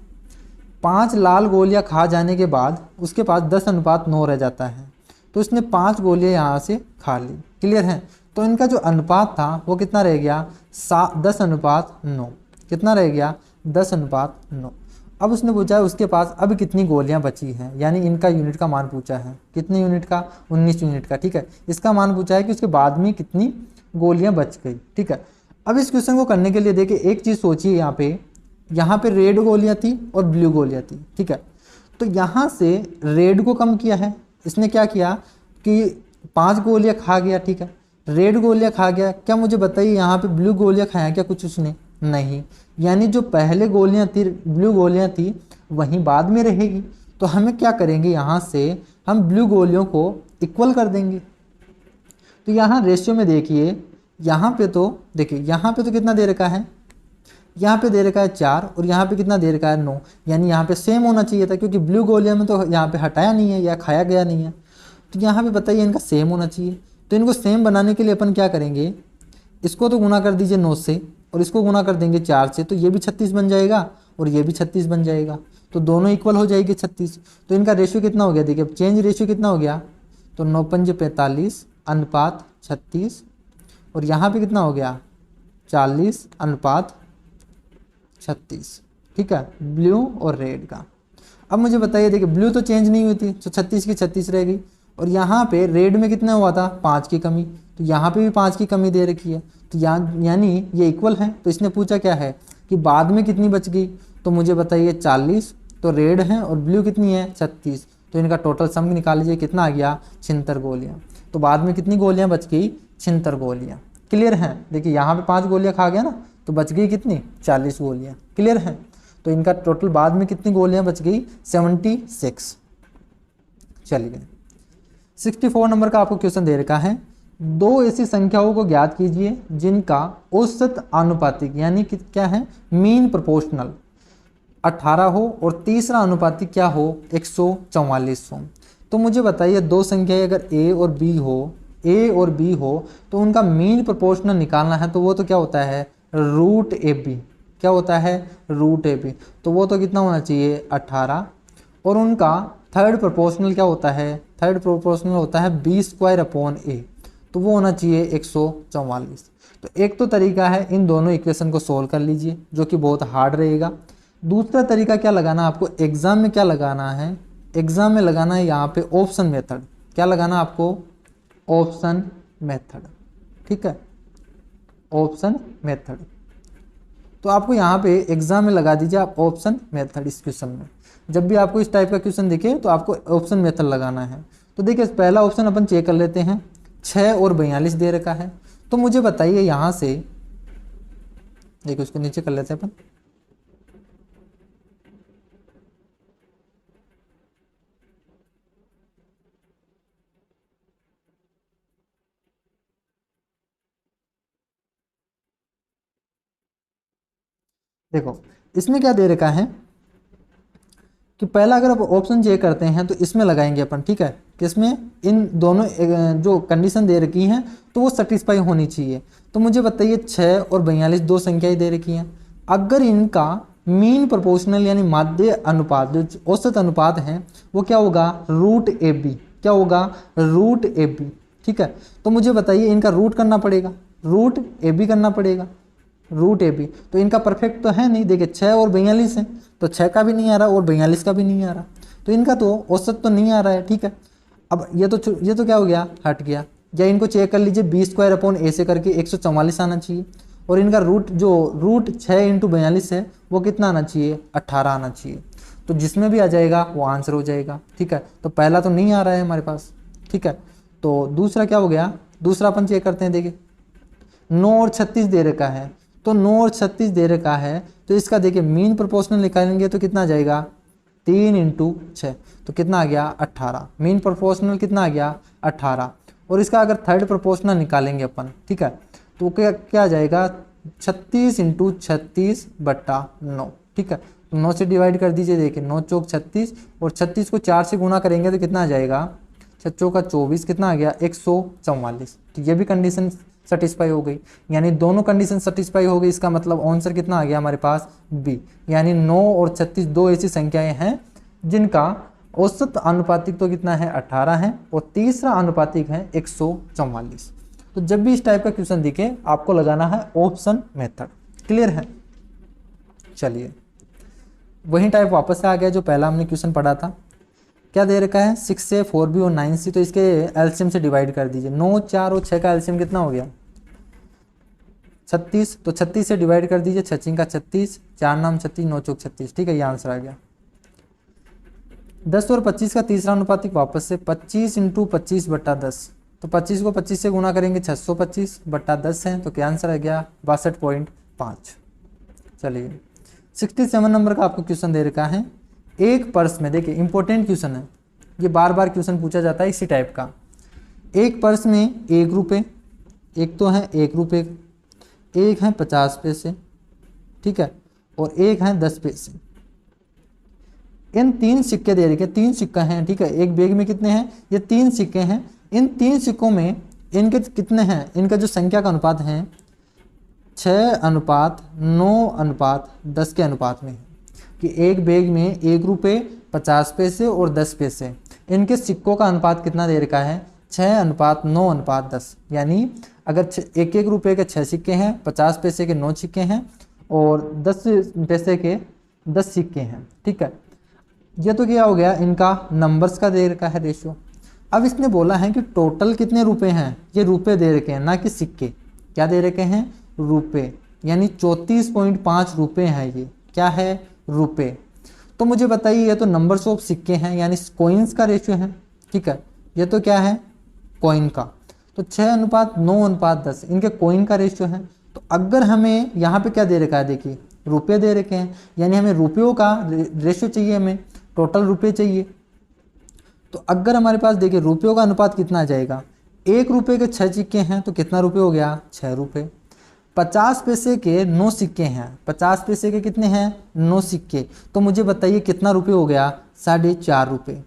5 लाल गोलियां खा जाने के बाद उसके पास 10:9 रह जाता है, तो इसने 5 गोलियां यहाँ से खा ली। क्लियर है। तो इनका जो अनुपात था वो कितना रह गया, 10:9। कितना रह गया, 10:9। अब उसने पूछा है उसके पास अब कितनी गोलियां बची हैं, यानी इनका यूनिट का मान पूछा है। कितने यूनिट का, 19 यूनिट का। ठीक है। इसका मान पूछा है कि उसके बाद में कितनी गोलियां बच गई। ठीक है। अब इस क्वेश्चन को करने के लिए देखिए एक चीज़ सोचिए, यहाँ पे रेड गोलियां थी और ब्लू गोलियां थी। ठीक है। तो यहाँ से रेड को कम किया है इसने, क्या किया कि 5 गोलियां खा गया। ठीक है। रेड गोलियां खा गया, क्या मुझे बताइए यहाँ पे ब्लू गोलियां खाया क्या कुछ उसने, नहीं। यानी जो पहले गोलियां थी, ब्लू गोलियां थी, वहीं बाद में रहेगी। तो हमें क्या करेंगे, यहाँ से हम ब्लू गोलियों को इक्वल कर देंगे। तो यहाँ रेशियो में देखिए, यहाँ पे तो देखिए, यहाँ पे तो कितना दे रखा है, यहाँ पे दे रखा है 4 और यहाँ पे कितना दे रखा है 9, यानी यहाँ पे सेम होना चाहिए था, क्योंकि ब्लू गोलियां में तो यहाँ पे हटाया नहीं है या खाया गया नहीं है। तो यहाँ पे बताइए इनका सेम होना चाहिए। तो इनको सेम बनाने के लिए अपन क्या करेंगे, इसको तो गुना कर दीजिए 9 से और इसको गुना कर देंगे 4 से, तो ये भी 36 बन जाएगा और ये भी 36 बन जाएगा। तो दोनों इक्वल हो जाएगी 36। तो इनका रेशियो कितना हो गया, देखिए अब चेंज रेशियो कितना हो गया, तो 9×5 = 45 36 और यहाँ पे कितना हो गया 40:36। ठीक है, ब्लू और रेड का। अब मुझे बताइए, देखिए ब्लू तो चेंज नहीं हुई थी, तो 36 की 36 रह गई और यहाँ पे रेड में कितना हुआ था 5 की कमी, तो यहाँ पे भी 5 की कमी दे रखी है। तो यानी ये इक्वल है। तो इसने पूछा क्या है कि बाद में कितनी बच गई, तो मुझे बताइए 40, तो रेड है और ब्लू कितनी है 36, तो इनका टोटल सम निकाल लीजिए कितना आ गया 76 गोलियाँ। तो बाद में कितनी गोलियाँ बच गई 76 गोलियाँ। क्लियर है। देखिए यहाँ पे 5 गोलियाँ खा गया ना, तो बच गई कितनी 40 गोलियाँ। क्लियर है। तो इनका टोटल बाद में कितनी गोलियाँ बच गई 76। चलिए 64 नंबर का आपको क्वेश्चन दे रखा है, 2 ऐसी संख्याओं को ज्ञात कीजिए जिनका औसत आनुपातिक यानी कि क्या है मीन प्रोपोर्शनल 18 हो और तीसरा अनुपातिक क्या हो 144 हो। तो मुझे बताइए 2 संख्याएं अगर ए और बी हो तो उनका मीन प्रोपोर्शनल निकालना है, तो वो तो क्या होता है √AB। क्या होता है √AB। तो वो तो कितना होना चाहिए 18 और उनका थर्ड प्रोपोर्शनल क्या होता है, थर्ड प्रोपोर्शनल होता है B²/A, तो वो होना चाहिए 144। तो एक तो तरीका है इन दोनों इक्वेशन को सोल्व कर लीजिए, जो कि बहुत हार्ड रहेगा। दूसरा तरीका क्या लगाना आपको एग्जाम में, क्या लगाना है एग्जाम में लगाना है यहाँ पे ऑप्शन मेथड। क्या लगाना आपको ऑप्शन मेथड। ठीक है, ऑप्शन मेथड। तो आपको यहाँ पे एग्जाम में लगा दीजिए आप ऑप्शन मेथड। इस क्वेश्चन में जब भी आपको इस टाइप का क्वेश्चन दिखे तो आपको ऑप्शन मेथड लगाना है। तो देखिए पहला ऑप्शन अपन चेक कर लेते हैं, 6 और 42 दे रखा है। तो मुझे बताइए यहाँ से, देखिए उसको नीचे कर लेते हैं अपन। देखो इसमें क्या दे रखा है कि पहला अगर आप ऑप्शन चेक करते हैं तो इसमें लगाएंगे अपन। ठीक है, किसमें, इन दोनों जो कंडीशन दे रखी हैं तो वो सेटिस्फाई होनी चाहिए। तो मुझे बताइए 6 और 42 2 संख्याएं दे रखी हैं, अगर इनका मीन प्रोपोर्शनल यानी माध्य अनुपात जो औसत अनुपात है वो क्या होगा √AB। क्या होगा √AB। ठीक है, तो मुझे बताइए इनका रूट करना पड़ेगा, √AB करना पड़ेगा, √AB। तो इनका परफेक्ट तो है नहीं, देखिए 6 और 42 है तो 6 का भी नहीं आ रहा और 42 का भी नहीं आ रहा। तो इनका तो औसत तो नहीं आ रहा है, ठीक है। अब ये तो क्या हो गया, हट गया। या इनको चेक कर लीजिए, b² से करके 144 आना चाहिए, और इनका रूट 6 × 42 है वो कितना आना चाहिए, 18 आना चाहिए। तो जिसमें भी आ जाएगा वो आंसर हो जाएगा, ठीक है। तो पहला तो नहीं आ रहा है हमारे पास, ठीक है। तो दूसरा क्या हो गया, दूसरा अपन चेक करते हैं। देखिए 9 और 36 दे रखा है, तो 9 और 36 दे रखा है, तो इसका देखिए मीन प्रोपोर्शनल निकालेंगे तो कितना आ जाएगा, 3 × 6, तो कितना आ गया, 18। मीन प्रोपोर्शनल कितना आ गया, 18। और इसका अगर थर्ड प्रोपोर्शनल निकालेंगे अपन, ठीक है, तो क्या आ जाएगा, 36 × 36/9, ठीक है। तो 9 से डिवाइड कर दीजिए। देखिए 9 चौक 36, और 36 को 4 से गुना करेंगे तो कितना आ जाएगा, 6 चौका 24, कितना आ गया, 144। तो ये भी कंडीशन सेटिस्फाई हो गई, यानी दोनों कंडीशन सेटिस्फाई हो गई। इसका मतलब आंसर कितना आ गया हमारे पास, बी। यानी 9 और 36 दो ऐसी संख्याएं हैं जिनका औसत अनुपातिक तो कितना है, 18 है, और तीसरा अनुपातिक है 144। तो जब भी इस टाइप का क्वेश्चन दिखे आपको लगाना है ऑप्शन मेथड। क्लियर है। चलिए वही टाइप वापस से आ गया जो पहला हमने क्वेश्चन पढ़ा था। क्या दे रखा है, 6 4b और 9c, तो इसके एलसीएम से डिवाइड कर दीजिए। 9 4 और 6 का एलसीएम कितना हो गया, 36। तो 36 से डिवाइड कर दीजिए, 6 का 36, 4 नाम 36, 9 चौक 36, ठीक है, ये आंसर आ गया। 10 और 25 का तीसरा अनुपातिक वापस से 25 × 25/10, तो 25 को 25 से गुना करेंगे 625/10 है, तो क्या आंसर आ गया, 62.5। चलिए 67 नंबर का आपको क्वेश्चन दे रखा है। एक पर्स में, देखिए इंपॉर्टेंट क्वेश्चन है ये, बार बार क्वेश्चन पूछा जाता है इसी टाइप का। एक पर्स में 1 रुपये, एक तो है 1 रुपये, एक है 50 पैसे, ठीक है, और एक है 10 पैसे। इन 3 सिक्के दे रखे, 3 सिक्का हैं, ठीक है। एक बैग में कितने हैं, ये 3 सिक्के हैं। इन 3 सिक्कों में इनके कितने हैं, इनका जो संख्या का अनुपात है 6:9:10 के अनुपात में है। कि एक बैग में 1 रुपये, 50 पैसे और 10 पैसे, इनके सिक्कों का अनुपात कितना दे रखा है, 6:9:10। यानी अगर 1 रुपये के 6 सिक्के हैं, 50 पैसे के 9 सिक्के हैं, और 10 पैसे के 10 सिक्के हैं, ठीक है। ये तो क्या हो गया, इनका नंबर्स का दे रखा है रेशियो। अब इसने बोला है कि टोटल कितने रुपए हैं, ये रुपए दे रखे हैं ना कि सिक्के। क्या दे रखे हैं, रुपए, यानी 34.5 रुपये हैं। ये क्या है, रुपए। तो मुझे बताइए ये तो नंबर्स ऑफ सिक्के हैं, यानी कॉइन्स का रेशियो है, ठीक है। ये तो क्या है, कॉइन का। तो 6:9:10 इनके कॉइन का रेशियो है। तो अगर हमें यहाँ पे क्या दे रखा है, देखिए रुपये दे रखे हैं, यानी हमें रुपयों का रेशियो चाहिए, हमें टोटल रुपये चाहिए। तो अगर हमारे पास देखिए रुपयों का अनुपात कितना आ जाएगा, 1 रुपये के 6 सिक्के हैं तो कितना रुपये हो गया, 6 रुपये। 50 पैसे के 9 सिक्के हैं, 50 पैसे के कितने हैं, 9 सिक्के। तो मुझे बताइए कितना रुपये हो गया, 4.5 रुपये।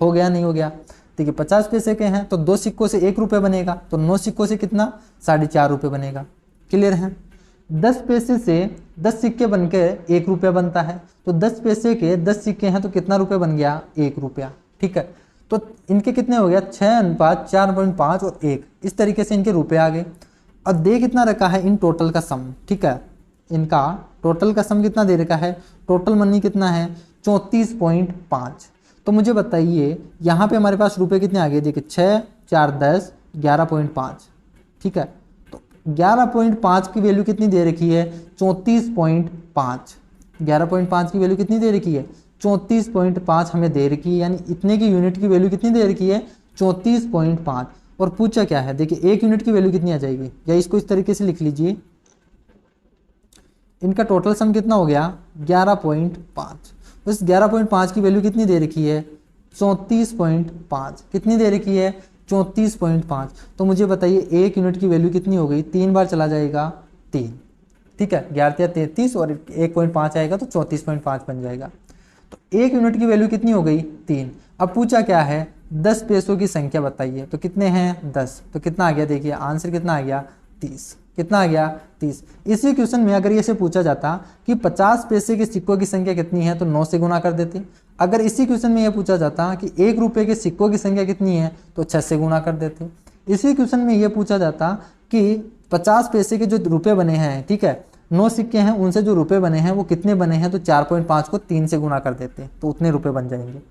हो गया, नहीं हो गया। देखिए 50 पैसे के हैं तो 2 सिक्कों से 1 रुपये बनेगा, तो 9 सिक्कों से कितना, 4.5 रुपये बनेगा। क्लियर है। 10 पैसे से 10 सिक्के बनकर 1 रुपया बनता है, तो 10 पैसे के 10 सिक्के हैं तो कितना रुपये बन गया, 1 रुपया, ठीक है। तो इनके कितने हो गया, 6:4.5 और 1, इस तरीके से इनके रुपये आ गए। और दे कितना रखा है, इन टोटल का सम, ठीक है। इनका टोटल का सम कितना दे रखा है, टोटल मनी कितना है, 34.5। तो मुझे बताइए यहाँ पे हमारे पास रुपए कितने आ गए, देखिए 6 4 10 11.5, ठीक है। तो 11.5 की वैल्यू कितनी दे रखी है, 34.5। 11.5 की वैल्यू कितनी दे रखी है, 34.5 हमें दे रखी है, यानी इतने की यूनिट की वैल्यू कितनी दे रखी है, 34.5। और पूछा क्या है, देखिए 1 यूनिट की वैल्यू कितनी आ जाएगी, या इसको इस तरीके से लिख लीजिए, इनका टोटल सम कितना हो गया, 11.5। तो इस 11.5 की वैल्यू कितनी दे रखी है, 34.5। कितनी दे रखी है, 34.5। तो मुझे बताइए 1 यूनिट की वैल्यू कितनी हो गई, 3 बार चला जाएगा 3, ठीक है। 11 33 और 1.5 आएगा तो 34.5 बन जाएगा। तो 1 यूनिट की वैल्यू कितनी हो गई, 3। अब पूछा क्या है, 10 पैसों की संख्या बताइए, तो कितने हैं, 10। तो कितना आ गया, देखिए आंसर कितना आ गया, 30। कितना आ गया, 30। इसी क्वेश्चन में अगर ये से पूछा जाता कि 50 पैसे के सिक्कों की संख्या कितनी है, तो 9 से गुना कर देते। अगर इसी क्वेश्चन में यह पूछा जाता कि 1 रुपये के सिक्कों की संख्या कितनी है, तो 6 से गुना कर देते। इसी क्वेश्चन में यह पूछा जाता कि 50 पैसे के जो रुपये बने हैं, ठीक है, 9 सिक्के हैं, उनसे जो रुपये बने हैं वो कितने बने हैं, तो 4.5 को 3 से गुना कर देते, तो उतने रुपये बन जाएंगे।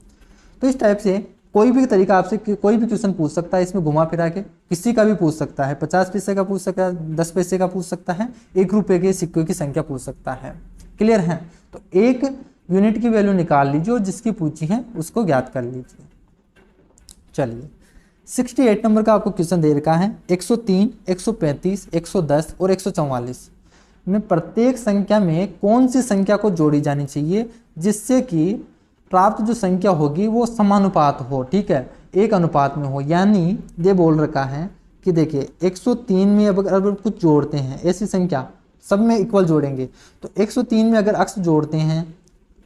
तो इस टाइप से कोई भी तरीका आपसे कोई भी क्वेश्चन पूछ सकता है, इसमें घुमा फिरा के किसी का भी पूछ सकता है, 50 पैसे का पूछ सकता है, 10 पैसे का पूछ सकता है, 1 रुपये के सिक्कों की संख्या पूछ सकता है। क्लियर है? तो एक यूनिट की वैल्यू निकाल लीजिए और जिसकी पूछी है उसको ज्ञात कर लीजिए। चलिए 68 नंबर का आपको क्वेश्चन दे रखा है 103, 135, 110 और 144 में प्रत्येक संख्या में कौन सी संख्या को जोड़ी जानी चाहिए जिससे कि प्राप्त जो संख्या होगी वो समानुपात हो। ठीक है, एक अनुपात में हो। यानी ये बोल रखा है कि देखिए 103 में अगर कुछ जोड़ते हैं, ऐसी संख्या सब में इक्वल जोड़ेंगे, तो 103 में अगर अक्स जोड़ते हैं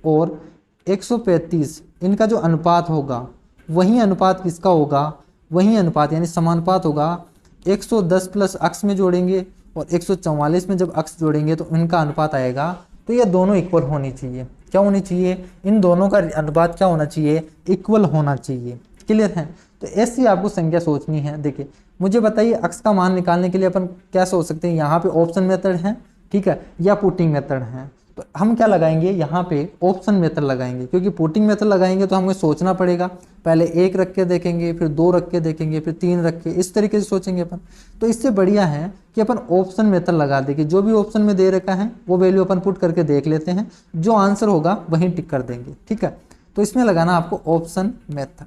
और 135 इनका जो अनुपात होगा वही अनुपात किसका होगा, वही अनुपात यानी समानुपात होगा 110 प्लस अक्स में जोड़ेंगे और 144 में जब अक्स जोड़ेंगे तो इनका अनुपात आएगा। तो ये दोनों इक्वल होनी चाहिए। क्या होनी चाहिए? इन दोनों का अनुपात क्या होना चाहिए? इक्वल होना चाहिए। क्लियर है? तो ऐसी आपको संख्या सोचनी है। देखिए मुझे बताइए अक्स का मान निकालने के लिए अपन क्या सोच सकते हैं? यहाँ पे ऑप्शन मेथड है, ठीक है, या पुटिंग मेथड है। तो हम क्या लगाएंगे? यहाँ पे ऑप्शन मेथड लगाएंगे, क्योंकि पुटिंग मेथड लगाएंगे तो हमें सोचना पड़ेगा। पहले 1 रख के देखेंगे, फिर 2 रख के देखेंगे, फिर 3 रख के, इस तरीके से सोचेंगे अपन। तो इससे बढ़िया है कि अपन ऑप्शन मेथड लगा देंगे। जो भी ऑप्शन में दे रखा है वो वैल्यू अपन पुट करके देख लेते हैं, जो आंसर होगा वहीं टिक कर देंगे। ठीक है, तो इसमें लगाना आपको ऑप्शन मेथड।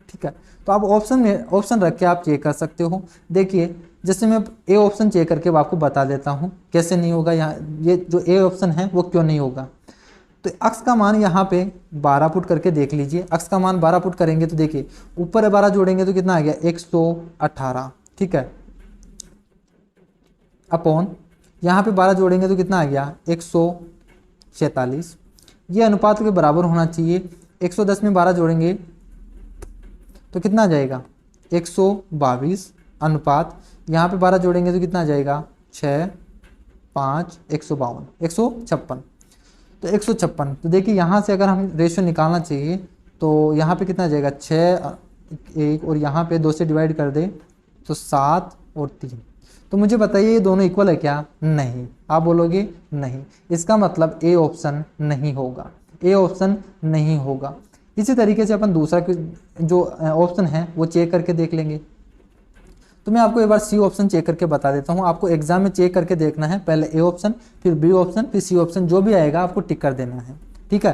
ठीक है, तो आप ऑप्शन रख के आप चेक कर सकते हो। देखिए जैसे मैं ए ऑप्शन चेक करके आपको बता देता हूँ कैसे नहीं होगा। यहाँ ये जो ए ऑप्शन है वो क्यों नहीं होगा। तो अक्स का मान यहाँ पे 12 पुट करके देख लीजिए। अक्स का मान 12 पुट करेंगे तो देखिए ऊपर 12 जोड़ेंगे तो कितना आ गया? 118। ठीक है, अपॉन यहाँ पे 12 जोड़ेंगे तो कितना आ गया? 146। ये अनुपात के बराबर होना चाहिए। 110 में 12 जोड़ेंगे तो कितना आ जाएगा? 122 अनुपात यहाँ पे 12 जोड़ेंगे तो कितना आ जाएगा? 6, 5, 152, 156। तो 156। तो देखिए यहाँ से अगर हम रेशियो निकालना चाहिए तो यहाँ पे कितना आ जाएगा? 6, 1 और यहाँ पे 2 से डिवाइड कर दे तो 7 और 3। तो मुझे बताइए ये दोनों इक्वल है क्या? नहीं। आप बोलोगे नहीं, इसका मतलब ए ऑप्शन नहीं होगा। ए ऑप्शन नहीं होगा। इसी तरीके से अपन दूसरा जो ऑप्शन है वो चेक करके देख लेंगे। तो मैं आपको एक बार सी ऑप्शन चेक करके बता देता हूँ। आपको एग्जाम में चेक करके देखना है, पहले ए ऑप्शन, फिर बी ऑप्शन, फिर सी ऑप्शन, जो भी आएगा आपको टिक कर देना है। ठीक है,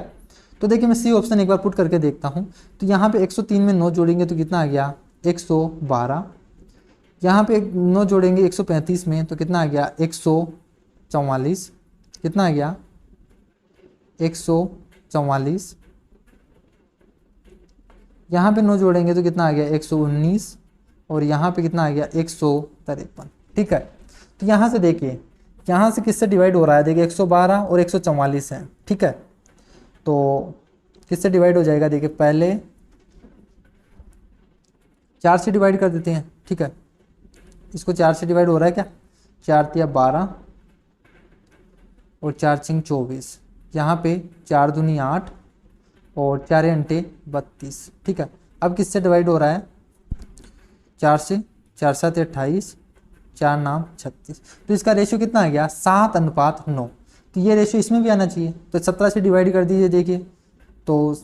तो देखिए मैं सी ऑप्शन एक बार पुट करके देखता हूँ। तो यहाँ पे 103 में 9 जोड़ेंगे तो कितना आ गया? 112। यहाँ पे 9 जोड़ेंगे 135 में तो कितना आ गया? 144। कितना आ गया? 144। यहाँ पे 9 जोड़ेंगे तो कितना आ गया? 119 और यहाँ पे कितना आ गया? 153। ठीक है, तो यहाँ से देखिए यहाँ से किससे डिवाइड हो रहा है? देखिए 112 और 144 है। ठीक है, तो किससे डिवाइड हो जाएगा? देखिए पहले 4 से डिवाइड कर देते हैं। ठीक है, इसको 4 से डिवाइड हो रहा है क्या? 4 तिया 12 और 4 छिंग 24। यहाँ पे 4 दूनी 8 और 4 अंटे 32। ठीक है, अब किससे डिवाइड हो रहा है? 4 से, 4 7 28, 4 9 36। तो इसका रेशियो कितना आ गया? 7:9। तो ये रेशियो इसमें भी आना चाहिए। तो 17 से डिवाइड कर दीजिए। देखिए तो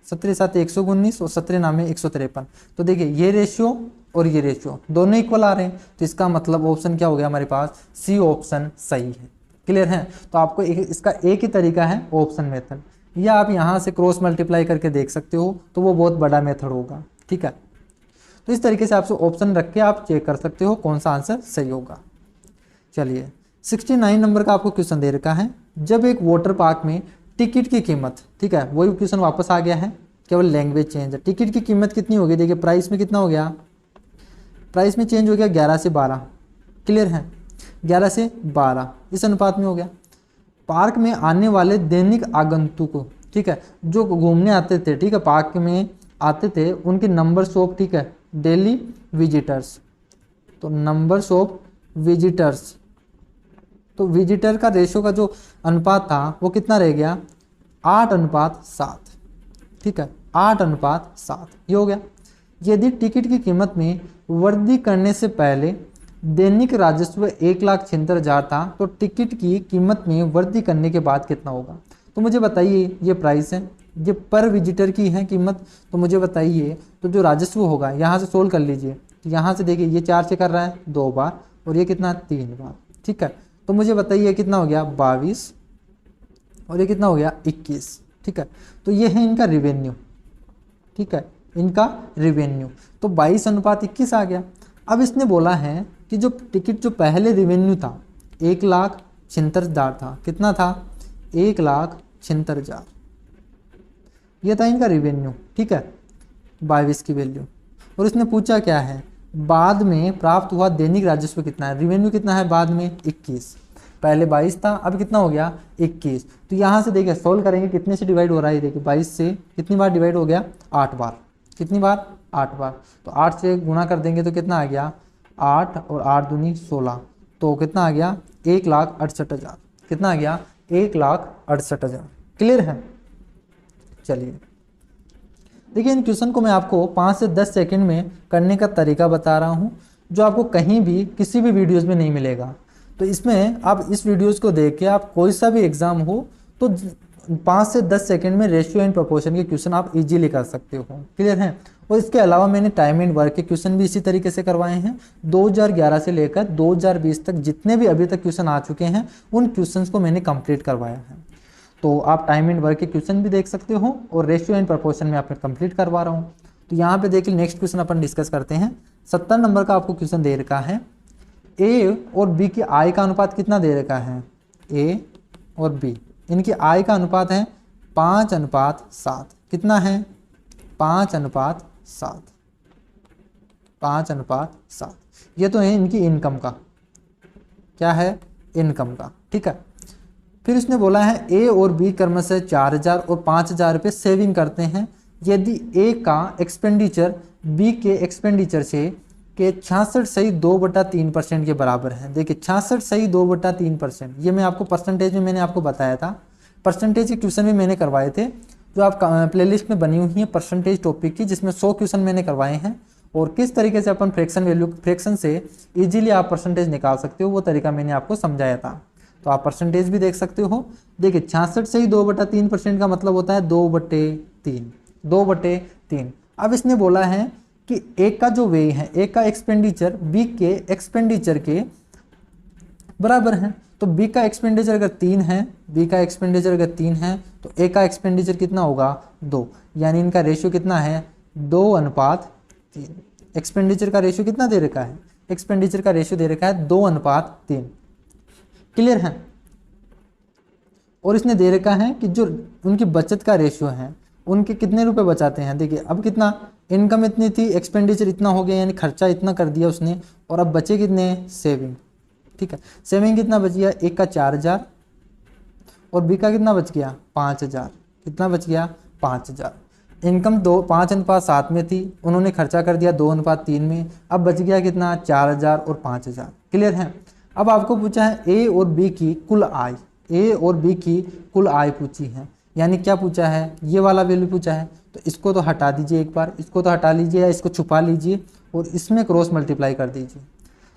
17 7 119 और 17 9 153। तो देखिए ये रेशियो और ये रेशियो दोनों इक्वल आ रहे हैं। तो इसका मतलब ऑप्शन क्या हो गया हमारे पास? सी ऑप्शन सही है। क्लियर है? तो आपको इसका एक ही तरीका है ऑप्शन मेथड, या आप यहाँ से क्रॉस मल्टीप्लाई करके देख सकते हो, तो वो बहुत बड़ा मेथड होगा। ठीक है, तो इस तरीके से आपसे ऑप्शन रख के आप चेक कर सकते हो कौन सा आंसर सही होगा। चलिए 69 नंबर का आपको क्वेश्चन दे रखा है। जब एक वाटर पार्क में टिकट की कीमत, ठीक है, वही क्वेश्चन वापस आ गया है, केवल लैंग्वेज चेंज है। टिकट की कीमत कितनी होगी? देखिए प्राइस में कितना हो गया? प्राइस में चेंज हो गया 11 से 12। क्लियर है? 11 से 12 इस अनुपात में हो गया। पार्क में आने वाले दैनिक आगंतुकों, ठीक है, जो घूमने आते थे, ठीक है, पार्क में आते थे, उनके नंबर्स ऑफ, ठीक है, डेली विजिटर्स। तो नंबर्स ऑफ विजिटर्स, तो विजिटर का रेशो का जो अनुपात था वो कितना रह गया? 8:7। ठीक है, 8:7 ये हो गया। यदि टिकट की कीमत में वृद्धि करने से पहले दैनिक राजस्व 1,76,000 था, तो टिकट की कीमत में वृद्धि करने के बाद कितना होगा? तो मुझे बताइए, ये प्राइस है, ये पर विजिटर की है कीमत, तो मुझे बताइए तो जो राजस्व होगा यहाँ से सोल्व कर लीजिए। तो यहाँ से देखिए ये 4 से कर रहा है 2 बार और ये कितना 3 बार, ठीक है। तो मुझे बताइए कितना हो गया 22 और ये कितना हो गया 21, ठीक है। तो ये है इनका रिवेन्यू, ठीक है, इनका रिवेन्यू। तो 22:21 आ गया। अब इसने बोला है कि जो टिकट जो पहले रिवेन्यू था 1,76,000 था, कितना था 1,76,000, ये था इनका रिवेन्यू, ठीक है, 22 की वैल्यू। और इसने पूछा क्या है बाद में प्राप्त हुआ दैनिक राजस्व कितना है, रिवेन्यू कितना है बाद में 21, पहले 22 था अब कितना हो गया 21। तो यहाँ से देखिए सोल्व करेंगे कितने से डिवाइड हो रहा है, देखिए 22 से कितनी बार डिवाइड हो गया 8 बार, कितनी बार 8 बार। तो 8 से गुणा कर देंगे तो कितना आ गया 8 और 8 दूनी 16, तो कितना आ गया 1,68,000, कितना आ गया 1,68,000। क्लियर है। चलिए देखिए इन क्वेश्चन को मैं आपको 5 से 10 सेकंड में करने का तरीका बता रहा हूँ, जो आपको कहीं भी किसी भी वीडियोस में नहीं मिलेगा। तो इसमें आप इस वीडियोस को देख के आप कोई सा भी एग्जाम हो तो 5 से 10 सेकंड में रेशियो एंड प्रोपोर्शन के क्वेश्चन आप इजीली कर सकते हो। क्लियर है। और इसके अलावा मैंने टाइम एंड वर्क के क्वेश्चन भी इसी तरीके से करवाए हैं। 2011 से लेकर 2020 तक जितने भी अभी तक क्वेश्चन आ चुके हैं उन क्वेश्चंस को मैंने कंप्लीट करवाया है। तो आप टाइम एंड वर्क के क्वेश्चन भी देख सकते हो और रेशियो एंड प्रोपोर्शन में आपने कंप्लीट करवा रहा हूँ। तो यहाँ पे देखिए नेक्स्ट क्वेश्चन अपन डिस्कस करते हैं। 70 नंबर का आपको क्वेश्चन दे रखा है, ए और बी की आय का अनुपात कितना दे रखा है, ए और बी इनकी आय का अनुपात है 5:7, कितना है 5:7, 5:7। ये तो है इनकी इनकम का, क्या है इनकम का, ठीक है। फिर उसने बोला है ए और बी क्रमशः 4,000 और 5,000 रुपये सेविंग करते हैं यदि ए का एक्सपेंडिचर बी के एक्सपेंडिचर से के 66.2/3% के बराबर है। देखिए 66.2/3%, ये मैं आपको परसेंटेज में मैंने आपको बताया था, परसेंटेज के क्वेश्चन भी मैंने करवाए थे जो आप प्लेलिस्ट में बनी हुई है परसेंटेज टॉपिक की, जिसमें 100 क्वेश्चन मैंने करवाए हैं। और किस तरीके से अपन फ्रैक्शन से इजीली आप परसेंटेज निकाल सकते हो वो तरीका मैंने आपको समझाया था। तो आप परसेंटेज भी देख सकते हो। देखिए 66.2/3% का मतलब होता है 2/3, 2/3। अब इसने बोला है कि एक का जो व्यय है, एक का एक्सपेंडिचर बी के एक्सपेंडिचर के बराबर है। तो बी का एक्सपेंडिचर अगर 3 है, बी का एक्सपेंडिचर अगर 3 है तो ए का एक्सपेंडिचर कितना होगा 2, यानी इनका रेशियो कितना है 2:3। एक्सपेंडिचर का रेशियो कितना दे रखा है, एक्सपेंडिचर का रेशियो दे रखा है 2:3। क्लियर है। और इसने दे रखा है कि जो उनकी बचत का रेशियो है उनके कितने रुपए बचाते हैं। देखिए अब कितना इनकम इतनी थी, एक्सपेंडिचर इतना हो गया, यानी खर्चा इतना कर दिया उसने, और अब बचे कितने सेविंग, ठीक है। सेविंग कितना बच गया, एक का 4,000 और बी का कितना बच गया 5,000, कितना बच गया 5,000। इनकम 5:7 में थी, उन्होंने खर्चा कर दिया 2:3 में, अब बच गया कितना 4,000 और 5,000। क्लियर है। अब आपको पूछा है ए और बी की कुल आय, ए और बी की कुल आय पूछी है, यानी क्या पूछा है ये वाला वैल्यू पूछा है। तो इसको तो हटा दीजिए एक बार, इसको तो हटा लीजिए या इसको छुपा लीजिए और इसमें क्रॉस मल्टीप्लाई कर दीजिए।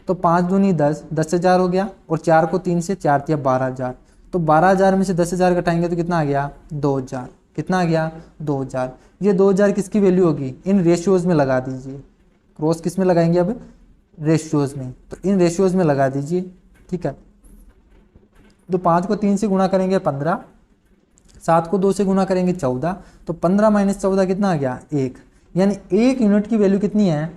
तो 5 दूनी 10, 10,000 हो गया, और 4 को 3 से 4 दिया 12,000। तो 12,000 में से 10,000 घटाएंगे तो कितना आ गया 2,000, कितना आ गया 2,000। ये 2,000 किसकी वैल्यू होगी, इन रेशियोज में लगा दीजिए। क्रॉस किस में लगाएंगे अब, रेशियोज में, तो इन रेशियोज में लगा दीजिए, ठीक है। तो 5 को 3 से गुणा करेंगे 15, 7 को 2 से गुणा करेंगे 14, तो 15 - 14 कितना आ गया 1, यानी 1 यूनिट की वैल्यू कितनी है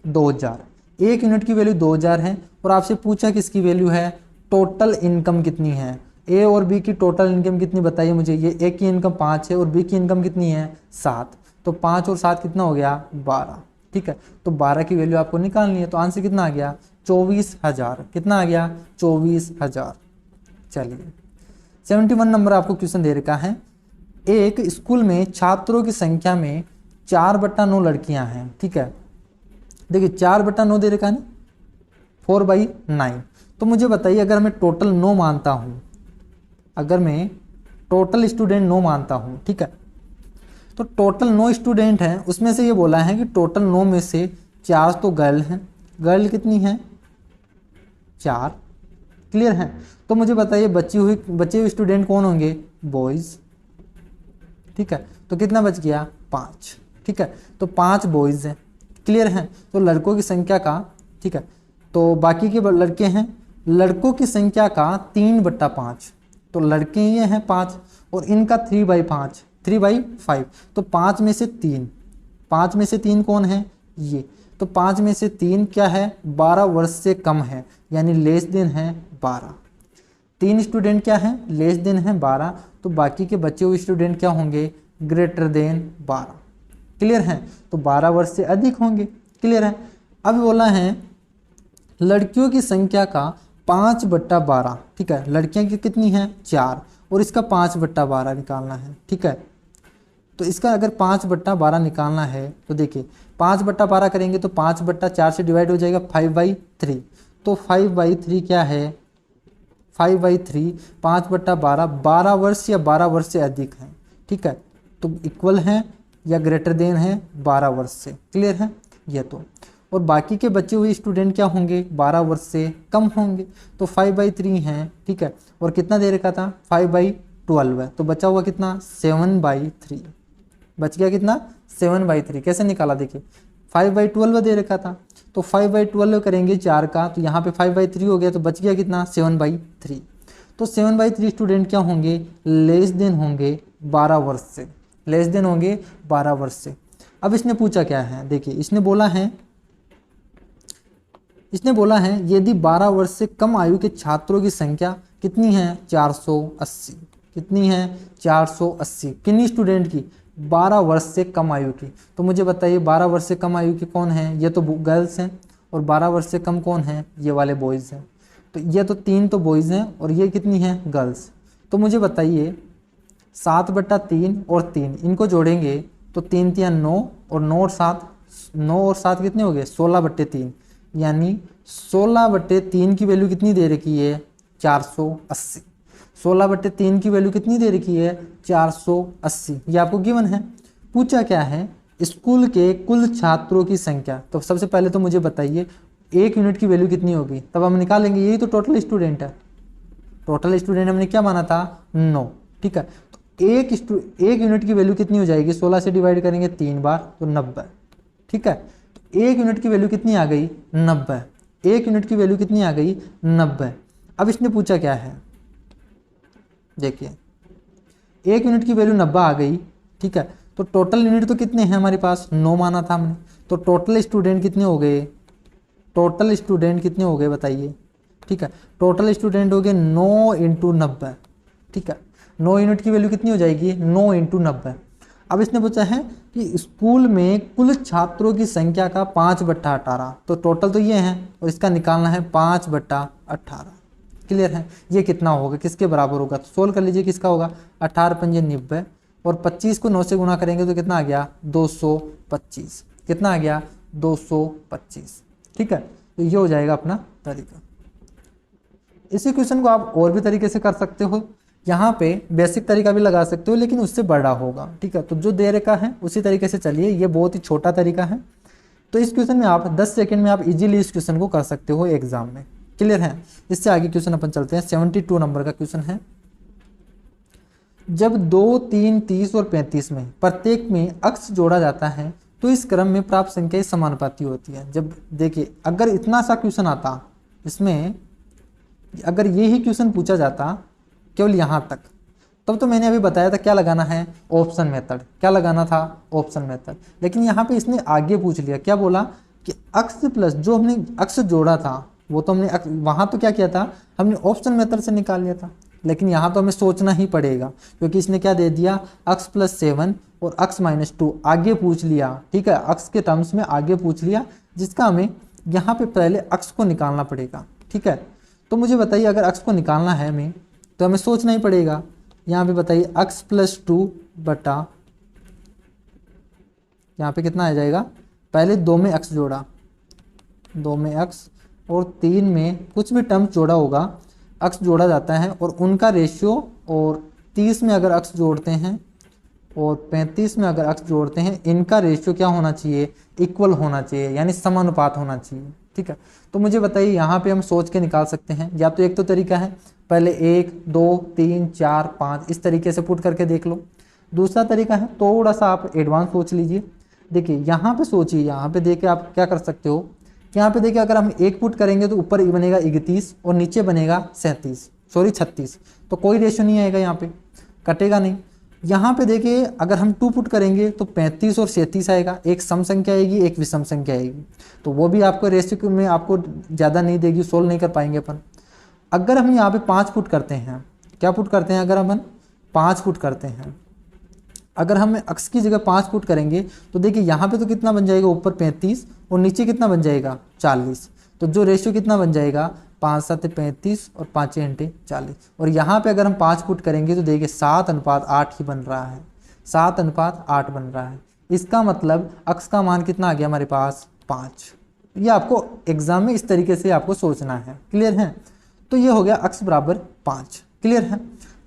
2,000। 1 यूनिट की वैल्यू 2,000 है। और आपसे पूछा किसकी वैल्यू है, टोटल इनकम कितनी है, ए और बी की टोटल इनकम कितनी बताइए मुझे। ये ए की इनकम 5 है और बी की इनकम कितनी है 7, तो 5 और 7 कितना हो गया 12, ठीक है। तो 12 की वैल्यू आपको निकालनी है, तो आंसर कितना आ गया 24,000, कितना आ गया 24,000। चलिए 71 नंबर आपको क्वेश्चन दे रखा है, एक स्कूल में छात्रों की संख्या में 4/9 लड़कियां हैं, ठीक है। देखिए 4/9 दे रखा है, 4/9। तो मुझे बताइए अगर मैं टोटल 9 मानता हूँ, अगर मैं टोटल स्टूडेंट 9 मानता हूँ, ठीक है, तो टोटल 9 स्टूडेंट हैं, उसमें से ये बोला है कि टोटल 9 में से 4 तो गर्ल हैं, गर्ल कितनी हैं 4। क्लियर है। तो मुझे बताइए बचे हुए स्टूडेंट कौन होंगे, बॉयज़, ठीक है, तो कितना बच गया 5, ठीक है, तो 5 बॉयज़ हैं, क्लियर हैं। तो लड़कों की संख्या का, ठीक है, तो बाकी के लड़के हैं, लड़कों की संख्या का 3/5, तो लड़के ये हैं 5 और इनका 3/5, 3/5, तो 5 में से 3, 5 में से 3 कौन है ये, तो 5 में से 3 क्या है 12 वर्ष से कम है, यानी लेस देन है 12। 3 स्टूडेंट क्या है लेस देन है 12, तो बाकी के बचे हुए स्टूडेंट क्या होंगे ग्रेटर देन 12, क्लियर है, तो 12 वर्ष से अधिक होंगे, क्लियर है। अब बोला है लड़कियों की संख्या का 5/12, ठीक है, लड़कियां की कितनी है 4 और इसका 5/12 निकालना है, ठीक है, तो इसका अगर 5/12 निकालना है तो देखिए 5/12 करेंगे तो 5/4 से डिवाइड हो जाएगा 5/3, तो 5/3 क्या है 5/3, 5/12, 12 वर्ष या 12 वर्ष से अधिक है, ठीक है, तो इक्वल है या ग्रेटर देन है 12 वर्ष से, क्लियर है ये तो। और बाकी के बचे हुए स्टूडेंट क्या होंगे 12 वर्ष से कम होंगे, तो 5/3 हैं, ठीक है, और कितना दे रखा था 5/12 है, तो बचा हुआ कितना 7/3, बच गया कितना 7/3, कैसे निकाला देखिए 5/12 दे रखा था, तो 5/12 करेंगे 4 का, तो यहाँ पे 5/3 हो गया, तो बच गया कितना 7/3, तो 7/3 स्टूडेंट क्या होंगे लेस देन होंगे 12 वर्ष से, लेस देन होंगे 12 वर्ष से। अब इसने पूछा क्या है देखिए, इसने बोला है यदि 12 वर्ष से कम आयु के छात्रों की संख्या कितनी है 480, कितनी है 480, कितनी स्टूडेंट की 12 वर्ष से कम आयु की, तो मुझे बताइए 12 वर्ष से कम आयु के कौन है, ये तो गर्ल्स हैं, और 12 वर्ष से कम कौन है ये वाले बॉयज़ हैं, तो ये तो 3 तो बॉयज़ हैं और ये कितनी है गर्ल्स, तो मुझे बताइए 7/3 और 3 इनको जोड़ेंगे तो 3 3 9 और 9 और 7 कितने हो गए 16/3, यानी 16/3 की वैल्यू कितनी दे रखी है 480, 16/3 की वैल्यू कितनी दे रखी है 480, ये आपको गिवन है। पूछा क्या है स्कूल के कुल छात्रों की संख्या, तो सबसे पहले तो मुझे बताइए 1 यूनिट की वैल्यू कितनी होगी, तब हम निकालेंगे, यही तो टोटल स्टूडेंट है, टोटल स्टूडेंट हमने क्या माना था 9, ठीक है, तो एक यूनिट की वैल्यू कितनी हो जाएगी 16 से डिवाइड करेंगे 3 बार तो 90, ठीक है, तो 1 यूनिट की वैल्यू कितनी आ गई 90, 1 यूनिट की वैल्यू कितनी आ गई 90। अब इसने पूछा क्या है देखिए 1 यूनिट की वैल्यू 90 आ गई, ठीक है, तो टोटल यूनिट तो कितने हैं हमारे पास 9 माना था हमने, तो टोटल स्टूडेंट कितने हो गए, टोटल स्टूडेंट कितने हो गए बताइए, ठीक है, टोटल स्टूडेंट हो गए 9 × 90, ठीक है, 9 यूनिट की वैल्यू कितनी हो जाएगी 9 × 90। अब इसने पूछा है कि स्कूल में कुल छात्रों की संख्या का 5/18, तो टोटल तो ये है और इसका निकालना है 5/18, क्लियर है, ये कितना होगा किसके बराबर होगा, तो सोल्व कर लीजिए किसका होगा 18 × 5 = 90 और 25 को 9 से गुना करेंगे तो कितना आ गया 225, कितना आ गया 225, ठीक है, तो ये हो जाएगा अपना तरीका। इसी क्वेश्चन को आप और भी तरीके से कर सकते हो, यहाँ पे बेसिक तरीका भी लगा सकते हो लेकिन उससे बड़ा होगा, ठीक है, तो जो दे रखा है उसी तरीके से चलिए, ये बहुत ही छोटा तरीका है, तो इस क्वेश्चन में आप 10 सेकंड में आप इजीली इस क्वेश्चन को कर सकते हो एग्जाम में, क्लियर है। इससे आगे क्वेश्चन अपन चलते हैं, 72 नंबर का क्वेश्चन है, जब 2, 3, 30 और 35 में प्रत्येक में अक्स जोड़ा जाता है तो इस क्रम में प्राप्त संख्याएं समानुपाती होती है। जब देखिए अगर इतना सा क्वेश्चन आता, इसमें अगर ये ही क्वेश्चन पूछा जाता केवल यहाँ तक, तब तो मैंने अभी बताया था क्या लगाना है ऑप्शन मेथड, क्या लगाना था ऑप्शन मेथड, लेकिन यहाँ पे इसने आगे पूछ लिया, क्या बोला कि अक्स प्लस जो हमने अक्स जोड़ा था वो तो हमने वहाँ तो क्या किया था हमने ऑप्शन मेथड से निकाल लिया था, लेकिन यहाँ तो हमें सोचना ही पड़ेगा क्योंकि इसने क्या दे दिया x + 7 और x - 2 आगे पूछ लिया, ठीक है, x के टर्म्स में आगे पूछ लिया, जिसका हमें यहाँ पे पहले x को निकालना पड़ेगा, ठीक है। तो मुझे बताइए अगर x को निकालना है हमें तो हमें सोचना ही पड़ेगा, यहाँ पे बताइए x + 2 बटा यहाँ पे कितना आ जाएगा, पहले 2 में x जोड़ा, 2 में x और 3 में कुछ भी टर्म्स जोड़ा होगा, x जोड़ा जाता है और उनका रेशियो, और 30 में अगर x जोड़ते हैं और 35 में अगर x जोड़ते हैं, इनका रेशियो क्या होना चाहिए इक्वल होना चाहिए, यानी समानुपात होना चाहिए, ठीक है। तो मुझे बताइए यहाँ पे हम सोच के निकाल सकते हैं, या तो एक तो तरीका है पहले 1, 2, 3, 4, 5 इस तरीके से पुट करके देख लो, दूसरा तरीका है, थोड़ा सा आप एडवांस सोच लीजिए। देखिए यहाँ पे सोचिए, यहाँ पे देखिए आप क्या कर सकते हो कि यहाँ पे देखिए अगर हम 1 पुट करेंगे तो ऊपर बनेगा 31 और नीचे बनेगा 36, तो कोई रेशो नहीं आएगा, यहाँ पे कटेगा नहीं। यहाँ पे देखिए अगर हम 2 पुट करेंगे तो 35 और 37 आएगा, एक सम संख्या आएगी, एक विषम संख्या आएगी, तो वो भी आपको रेशियो में आपको ज़्यादा नहीं देगी, सोल्व नहीं कर पाएंगे अपन। अगर हम यहाँ पे 5 पुट करते हैं, क्या पुट करते हैं, अगर हम 5 पुट करते हैं, अगर हम x की जगह 5 पुट करेंगे तो देखिए यहाँ पे तो कितना बन जाएगा, ऊपर 35 और नीचे कितना बन जाएगा 40, तो जो रेशियो कितना बन जाएगा 5 7 35 और 5 × 40। और यहाँ पे अगर हम 5 पुट करेंगे तो देखिए 7:8 ही बन रहा है, 7:8 बन रहा है। इसका मतलब x का मान कितना आ गया हमारे पास 5। ये आपको एग्जाम में इस तरीके से आपको सोचना है, क्लियर है। तो ये हो गया x बराबर 5, क्लियर है,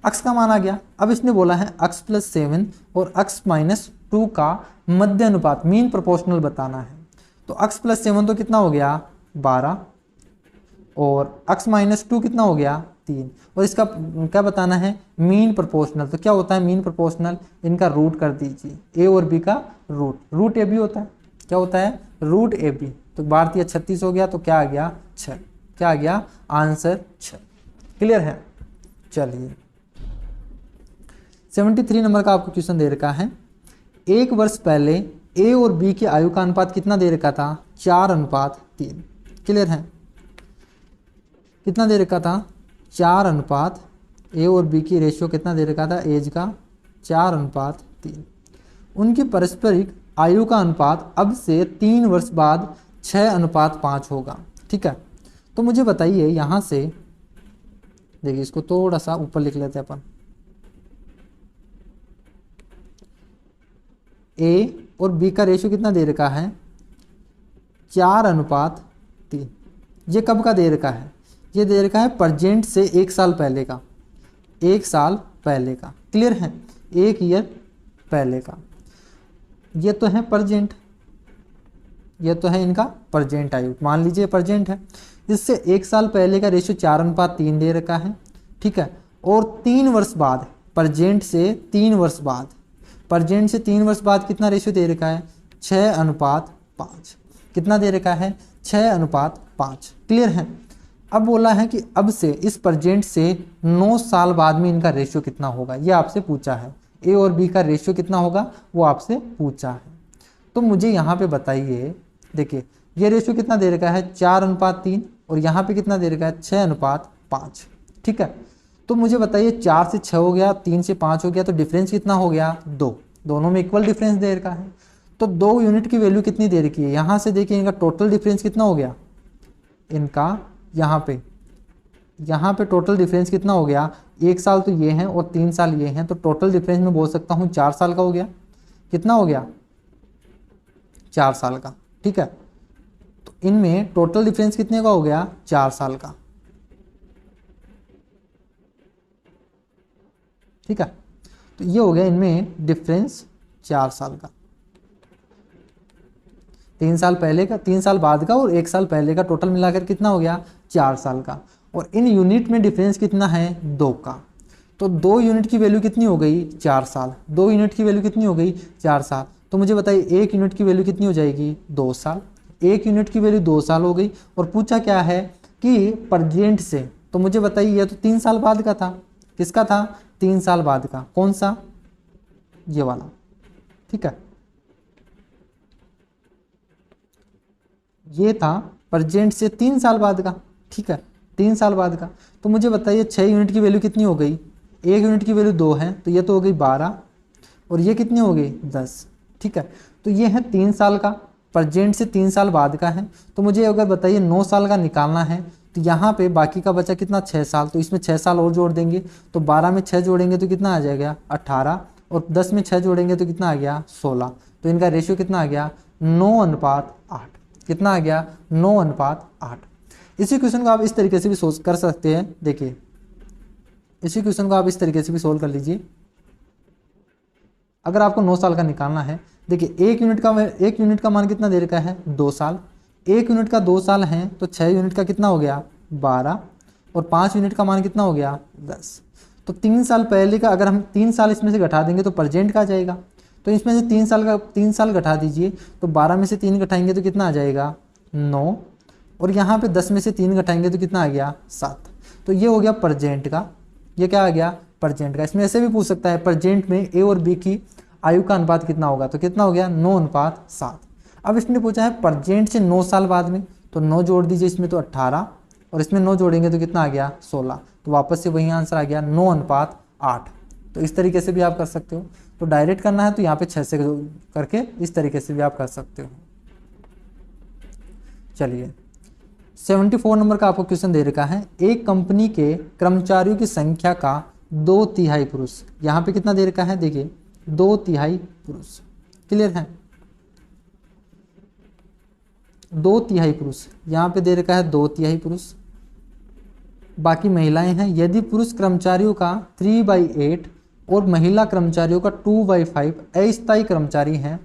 x का मान आ गया। अब इसने बोला है x + 7 और x - 2 का मध्य अनुपात मीन प्रोपोर्शनल बताना है। तो x + 7 तो कितना हो गया 12 और x - 2 कितना हो गया 3, और इसका क्या बताना है मीन प्रोपोर्शनल। तो क्या होता है मीन प्रोपोर्शनल, इनका रूट कर दीजिए, a और b का रूट ab होता है, क्या होता है रूट ab। तो 12 × 36 हो गया, तो क्या आ गया 6, क्या आ गया आंसर 6, क्लियर है। चलिए 73 नंबर का आपको क्वेश्चन दे रखा है, 1 वर्ष पहले a और b के आयु का अनुपात कितना दे रखा था 4:3, क्लियर है। कितना दे रखा था 4:, a और b की रेशियो कितना दे रखा था एज का 4:3। उनकी पारस्परिक आयु का अनुपात अब से 3 वर्ष बाद 6:5 होगा, ठीक है। तो मुझे बताइए यहाँ से, देखिए इसको थोड़ा सा ऊपर लिख लेते हैं अपन, a और b का रेशियो कितना दे रखा है 4:3। ये कब का दे रखा है, ये दे रखा है प्रेजेंट से 1 साल पहले का, 1 साल पहले का, क्लियर है, 1 ईयर पहले का। ये तो है प्रेजेंट, ये तो है इनका प्रेजेंट आयु, मान लीजिए प्रेजेंट है। इससे 1 साल पहले का रेशियो 4:3 दे रखा है, ठीक है। और 3 वर्ष बाद, प्रेजेंट से 3 वर्ष बाद, प्रेजेंट से 3 वर्ष बाद कितना रेशियो दे रखा है 6:5, कितना दे रखा है 6:5, क्लियर है। अब बोला है कि अब से इस प्रेजेंट से 9 साल बाद में इनका रेशियो कितना होगा, ये आपसे पूछा है। ए और बी का रेशियो कितना होगा वो आपसे पूछा है। तो मुझे यहाँ पे बताइए, देखिए ये रेशियो कितना दे रखा है 4:3 और यहाँ पे कितना दे रखा है 6:5, ठीक है। तो मुझे बताइए 4 से 6 हो गया, 3 से 5 हो गया, तो डिफरेंस कितना हो गया 2, दोनों में इक्वल डिफरेंस दे रखा है। तो 2 यूनिट की वैल्यू कितनी दे रखी है, यहाँ से देखिए इनका टोटल डिफरेंस कितना हो गया, इनका यहाँ पे टोटल डिफरेंस कितना हो गया, 1 साल तो ये हैं और 3 साल ये हैं, तो टोटल डिफरेंस मैं बोल सकता हूँ 4 साल का हो गया। कितना हो गया 4 साल का, ठीक है। तो इनमें टोटल डिफरेंस कितने का हो गया 4 साल का, ठीक है। तो ये हो गया इनमें डिफरेंस 4 साल का, 3 साल पहले का, 3 साल बाद का और 1 साल पहले का, टोटल मिलाकर कितना हो गया 4 साल का। और इन यूनिट में डिफरेंस कितना है 2 का। तो 2 यूनिट की वैल्यू कितनी हो गई 4 साल, 2 यूनिट की वैल्यू कितनी हो गई 4 साल। तो मुझे बताइए 1 यूनिट की वैल्यू कितनी हो जाएगी 2 साल, 1 यूनिट की वैल्यू 2 साल हो गई। और पूछा क्या है कि प्रेजेंट से, तो मुझे बताइए यह तो 3 साल बाद का था, किसका था 3 साल बाद का, कौन सा ये वाला, ठीक है। ये था प्रेजेंट से 3 साल बाद का, ठीक है, 3 साल बाद का। तो मुझे बताइए 6 यूनिट की वैल्यू कितनी हो गई, 1 यूनिट की वैल्यू 2 है, तो ये तो हो गई 12 और ये कितनी हो गई 10, ठीक है। तो ये है 3 साल का, प्रेजेंट से 3 साल बाद का है। तो मुझे अगर बताइए 9 साल का निकालना है, तो यहाँ पे बाकी का बचा कितना 6 साल, तो इसमें 6 साल और जोड़ देंगे। तो 12 में 6 जोड़ेंगे तो कितना आ जाएगा 18 और 10 में 6 जोड़ेंगे तो कितना आ गया 16। तो इनका रेशियो कितना आ गया 9:8, कितना आ गया 9:8। इसी क्वेश्चन को आप इस तरीके से भी सोच कर सकते हैं। देखिए इसी क्वेश्चन को आप इस तरीके से भी सोल्व कर लीजिए। अगर आपको 9 साल का निकालना है, देखिए 1 यूनिट का मान कितना दे रखा है 2 साल, 1 यूनिट का 2 साल है, तो 6 यूनिट का कितना हो गया 12 और 5 यूनिट का मान कितना हो गया 10। तो 3 साल पहले का अगर हम 3 साल इसमें से घटा देंगे तो प्रेजेंट का आ जाएगा। तो इसमें से 3 साल घटा दीजिए, तो 12 में से 3 घटाएंगे तो कितना आ जाएगा 9, और यहाँ पे 10 में से 3 घटाएंगे तो कितना आ गया 7। तो ये हो गया प्रेजेंट का, ये क्या आ गया प्रेजेंट का। इसमें ऐसे भी पूछ सकता है प्रेजेंट में ए और बी की आयु का अनुपात कितना होगा, तो कितना हो गया 9:7। अब इसने पूछा है प्रेजेंट से 9 साल बाद में, तो 9 जोड़ दीजिए इसमें तो 18, और इसमें 9 जोड़ेंगे तो कितना आ गया 16। तो वापस से वही आंसर आ गया 9:8। तो इस तरीके से भी आप कर सकते हो। तो डायरेक्ट करना है तो यहाँ पे 6 से करके इस तरीके से भी आप कर सकते हो। चलिए 74 नंबर का आपको क्वेश्चन दे रखा है, एक कंपनी के कर्मचारियों की संख्या का 2/3 पुरुष। यहाँ पे कितना दे रखा है, देखिए 2/3 पुरुष। क्लियर है, 2/3 पुरुष यहाँ पे दे रखा है, 2/3 पुरुष, बाकी महिलाएं हैं। यदि पुरुष कर्मचारियों का 3/8 और महिला कर्मचारियों का 2/5 अस्थायी कर्मचारी हैं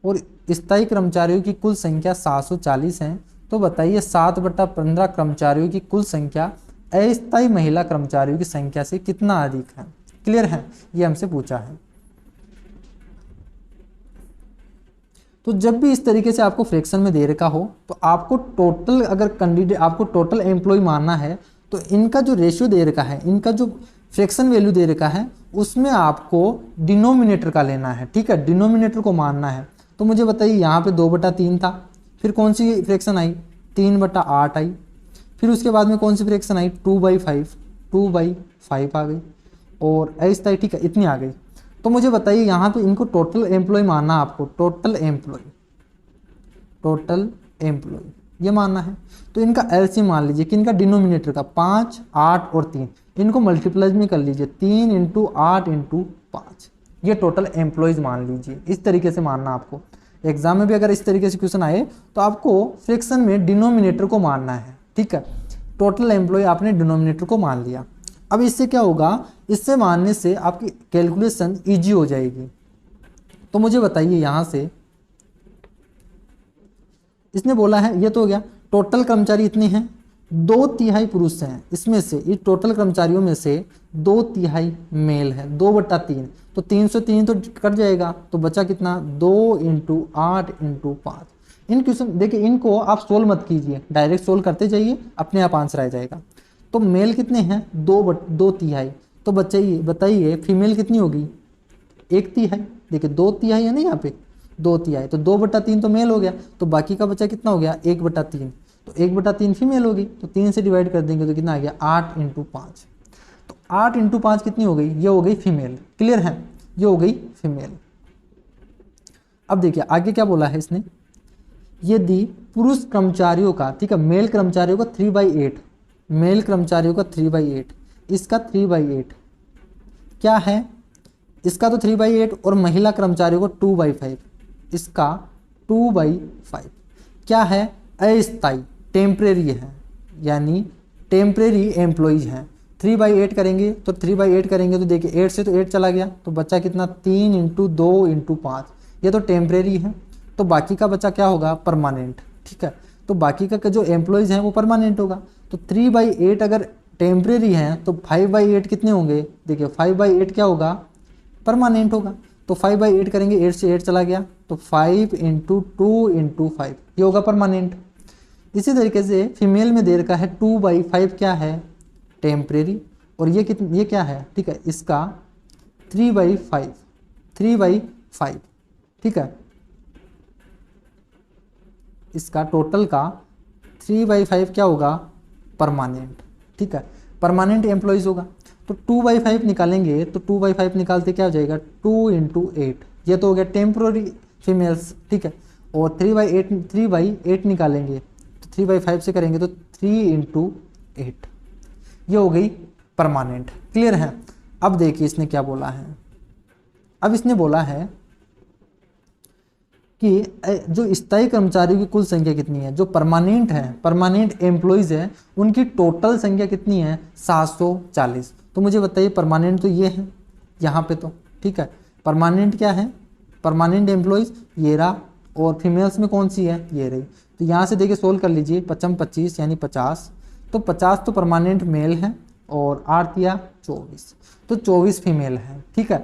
और स्थायी कर्मचारियों की कुल संख्या 740 है, तो बताइए 7/15 कर्मचारियों की कुल संख्या अस्थायी महिला कर्मचारियों की संख्या से कितना अधिक है। क्लियर है, ये हमसे पूछा है। तो जब भी इस तरीके से आपको फ्रैक्शन में दे रखा हो तो आपको टोटल, अगर कैंडिडेट आपको टोटल एम्प्लॉय मानना है तो इनका जो रेशियो दे रखा है, इनका जो फ्रैक्शन वैल्यू दे रखा है उसमें आपको डिनोमिनेटर का लेना है। ठीक है, डिनोमिनेटर को मानना है। तो मुझे बताइए यहाँ पे 2/3 था, फिर कौन सी फ्रैक्शन आई 3/8 आई, फिर उसके बाद में कौन सी फ्रैक्शन आई 2/5 आ गई, और अस्थायी, ठीक है, इतनी आ गई। तो मुझे बताइए यहाँ पे इनको टोटल एम्प्लॉय मानना, आपको टोटल एम्प्लॉय ये मानना है। तो इनका एलसीएम मान लीजिए कि इनका डिनोमिनेटर का 5, 8 और 3, इनको मल्टीप्लाई में कर लीजिए 3 × 8 × 5, ये टोटल एम्प्लॉयज़ मान लीजिए। इस तरीके से मानना आपको। एग्जाम में भी अगर इस तरीके से क्वेश्चन आए तो आपको फ्रैक्शन में डिनोमिनेटर को मानना है। ठीक है, टोटल एम्प्लॉय आपने डिनोमिनेटर को मान लिया। अब इससे क्या होगा, इससे मानने से आपकी कैलकुलेशन ईजी हो जाएगी। तो मुझे बताइए यहाँ से इसने बोला है, ये तो हो गया टोटल कर्मचारी इतने हैं, 2/3 पुरुष हैं, इसमें से इस टोटल कर्मचारियों में से 2/3 मेल है, 2/3, तो 3 से 3 तो कट जाएगा, तो बचा कितना 2 × 8 × 5। इन क्वेश्चन देखिए, इनको आप सोल्व मत कीजिए, डायरेक्ट सोल्व करते जाइए, अपने आप आंसर आ जाएगा। तो मेल कितने हैं 2/3, तो बताइए फीमेल कितनी होगी 1/3। देखिए 2/3 है ना यहाँ पे 2/3, तो 2/3 तो मेल हो गया, तो बाकी का बचा कितना हो गया 1/3, तो 1/3 फीमेल होगी, तो 3 से डिवाइड कर देंगे तो कितना आ गया 8 × 5। तो 8 × 5 कितनी हो गई, ये हो गई फीमेल। क्लियर है, ये हो गई फीमेल। अब देखिए आगे क्या बोला है इसने, यदि पुरुष कर्मचारियों का, ठीक है, मेल कर्मचारियों का 3/8, मेल कर्मचारियों का 3/8, इसका 3/8 क्या है, इसका तो 3/8, और महिला कर्मचारियों को 2/5, इसका 2/5 क्या है, अस्थायी टेम्परेरी है, यानी टेम्परेरी एम्प्लॉयज हैं। 3/8 करेंगे तो 3/8 करेंगे तो देखिए 8 से तो 8 चला गया, तो बचा कितना 3 × 2 × 5, ये तो टेम्परेरी है। तो बाकी का बचा क्या होगा परमानेंट। ठीक है, तो बाकी का जो एम्प्लॉयज हैं वो परमानेंट होगा। तो 3/8 अगर टेम्परेरी हैं तो 5/8 कितने होंगे, देखिए 5/8 क्या होगा परमानेंट होगा। तो 5/8 करेंगे, 8 से 8 चला गया, तो 5 × 2 × 5 ये होगा परमानेंट। इसी तरीके से फीमेल में दे रखा है 2/5 क्या है टेम्परेरी, और ये क्या है, ठीक है, इसका 3/5, ठीक है, इसका टोटल का 3/5 क्या होगा परमानेंट। ठीक है, परमानेंट एम्प्लॉयज़ होगा। तो 2/5 निकालेंगे, तो 2/5 निकालते क्या हो जाएगा 2 × 8, ये तो हो गया टेम्प्रोरी फीमेल्स। ठीक है, और 3/8 निकालेंगे तो 3/5 से करेंगे तो 3 × 8, ये हो गई परमानेंट। क्लियर है। अब देखिए इसने क्या बोला है, अब इसने बोला है कि जो स्थायी कर्मचारियों की कुल संख्या कितनी है, जो परमानेंट है, परमानेंट एम्प्लॉयज़ है, उनकी टोटल संख्या कितनी है 740। तो मुझे बताइए परमानेंट तो ये है यहाँ पे, तो ठीक है, परमानेंट क्या है, परमानेंट एम्प्लॉयज़ ये रहा, और फीमेल्स में कौन सी है ये रही। तो यहाँ से देखिए सोल्व कर लीजिए, 55 25 यानी 50, तो 50 तो परमानेंट मेल है और 8 दिया 24, तो 24 फीमेल है। ठीक है,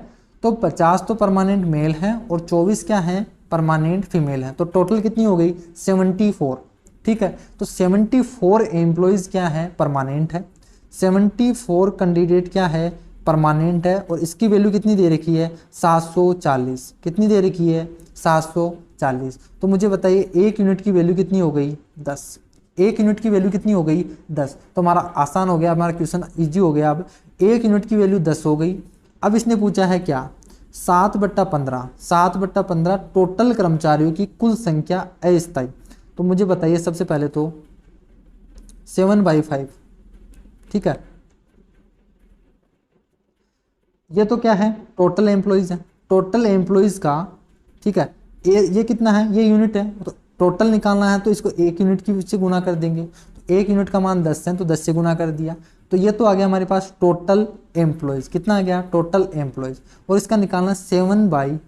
तो 50 तो परमानेंट मेल है और 24 क्या है, परमानेंट फीमेल है। तो टोटल कितनी हो गई, 74। ठीक है, तो 74 एम्प्लॉयज़ क्या है, परमानेंट है। 74 कैंडिडेट क्या है, परमानेंट है। और इसकी वैल्यू कितनी दे रखी है, 740। कितनी दे रखी है, 740। तो मुझे बताइए एक यूनिट की वैल्यू कितनी हो गई, 10। एक यूनिट की वैल्यू कितनी हो गई, 10। तो हमारा आसान हो गया, हमारा क्वेश्चन इजी हो गया। अब एक यूनिट की वैल्यू 10 हो गई। अब इसने पूछा है क्या, 7/15। 7/15 टोटल कर्मचारियों की कुल संख्या अस्थायी। तो मुझे बताइए सबसे पहले तो 7/5। ठीक है, ये तो क्या है, टोटल एम्प्लॉयज़ है। टोटल एम्प्लॉयज़ का, ठीक है, ये कितना है, ये यूनिट है। तो टोटल निकालना है तो इसको एक यूनिट की से गुना कर देंगे। तो एक यूनिट का मान 10 है तो 10 से गुना कर दिया। तो ये तो आ गया हमारे पास टोटल एम्प्लॉयज़। कितना आ गया, टोटल एम्प्लॉयज़। और इसका निकालना 7/5,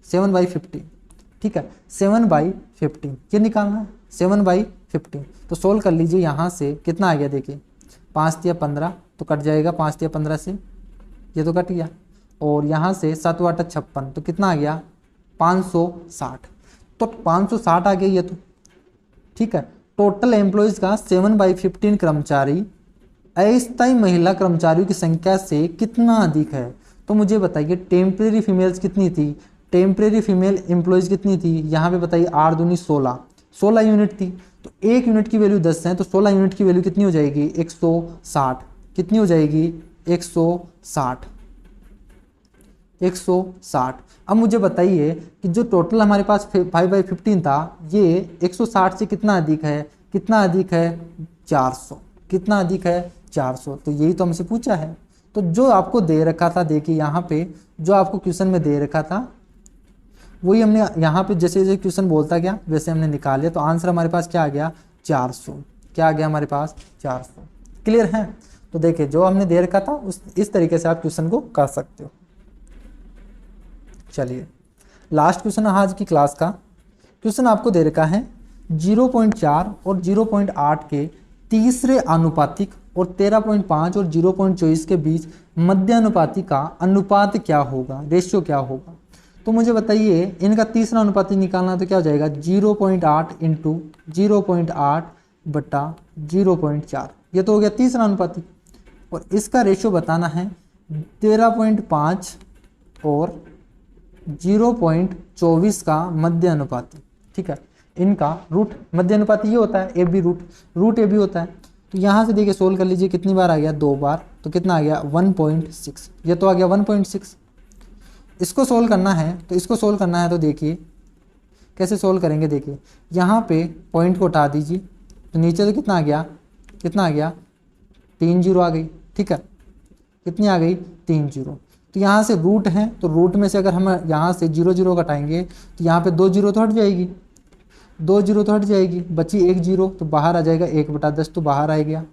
7/15। ठीक है, 7/15 ये निकालना है, 7/15। तो सोल्व कर लीजिए, यहाँ से कितना आ गया, देखिए 5 दिया 15 तो कट जाएगा, 5 दिया 15 से ये तो कट गया। और यहाँ से 7 8 56 तो कितना आ गया, 560। तो 560 आ गया ये तो। ठीक है, टोटल एम्प्लॉयज़ का 7/15 कर्मचारी अस्थायी महिला कर्मचारियों की संख्या से कितना अधिक है। तो मुझे बताइए टेम्परेरी फीमेल्स कितनी थी, टेम्परेरी फीमेल एम्प्लॉयज़ कितनी थी, यहाँ पे बताइए 8 दूनी 16, 16 यूनिट थी। तो एक यूनिट की वैल्यू 10 है तो 16 यूनिट की वैल्यू कितनी हो जाएगी, 160। कितनी हो जाएगी, 160, 160। अब मुझे बताइए कि जो टोटल हमारे पास 5/15 था, ये 160 से कितना अधिक है, कितना अधिक है, 400। कितना अधिक है, 400। तो यही तो हमसे पूछा है। तो जो आपको दे रखा था, देखिए यहाँ पे जो आपको क्वेश्चन में दे रखा था वही हमने यहाँ पे जैसे जैसे क्वेश्चन बोलता गया वैसे हमने निकाल लिया। तो आंसर हमारे पास क्या आ गया, 400। क्या आ गया हमारे पास, 400। क्लियर है। तो देखिए जो हमने दे रखा था इस तरीके से आप क्वेश्चन को कर सकते हो। चलिए लास्ट क्वेश्चन आज की क्लास का क्वेश्चन आपको दे रखा है 0.4 और 0.8 के तीसरे अनुपातिक और 13.5 और 0.24 के बीच मध्य अनुपाति का अनुपात क्या होगा, रेशियो क्या होगा। तो मुझे बताइए इनका तीसरा अनुपाति निकालना तो क्या हो जाएगा, 0.8 इंटू 0.8 बटा 0.4। ये तो हो गया तीसरा अनुपाति। और इसका रेशियो बताना है 13.5 और 0.24 का मध्य अनुपाति। ठीक है, इनका रूट मध्य अनुपाति ये होता है, A B root A B होता है। तो यहाँ से देखिए सोल्व कर लीजिए, कितनी बार आ गया, 2 बार। तो कितना आ गया, 1.6। ये तो आ गया 1.6। इसको सोल्व करना है तो इसको सोल्व करना है तो देखिए कैसे सोल्व करेंगे। देखिए यहाँ पे पॉइंट को हटा दीजिए तो नीचे से कितना आ गया, कितना आ गया, 3 जीरो आ गई। ठीक है, कितनी आ गई, 3 जीरो। तो यहाँ से रूट है तो रूट में से अगर हम यहाँ से 0 0 घटाएंगे तो यहाँ पे 2 जीरो तो हट जाएगी, 2 जीरो तो हट जाएगी, बची 1 जीरो तो बाहर आ जाएगा, 1/10 तो बाहर आ गया।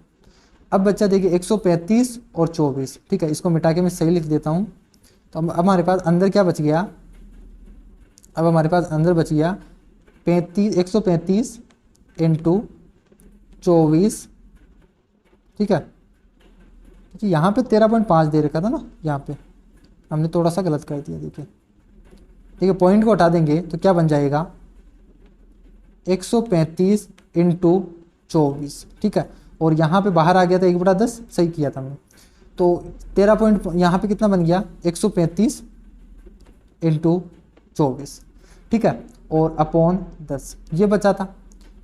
अब बच्चा देखिए 135 और 24। ठीक है, इसको मिटा के मैं सही लिख देता हूँ। तो अब हमारे पास अंदर क्या बच गया, अब हमारे पास अंदर बच गया 135 इंटू 24। ठीक है, क्योंकि यहाँ पे 13.5 दे रखा था ना, यहाँ पे हमने थोड़ा सा गलत कर दिया। देखिए ठीक है, पॉइंट को हटा देंगे तो क्या बन जाएगा, 135 इंटू 24। ठीक है, और यहाँ पे बाहर आ गया था 1/10, सही किया था हमने। तो 13 पॉइंट यहाँ पे कितना बन गया, 135 इंटू 24। ठीक है, और अपॉन 10 ये बचा था।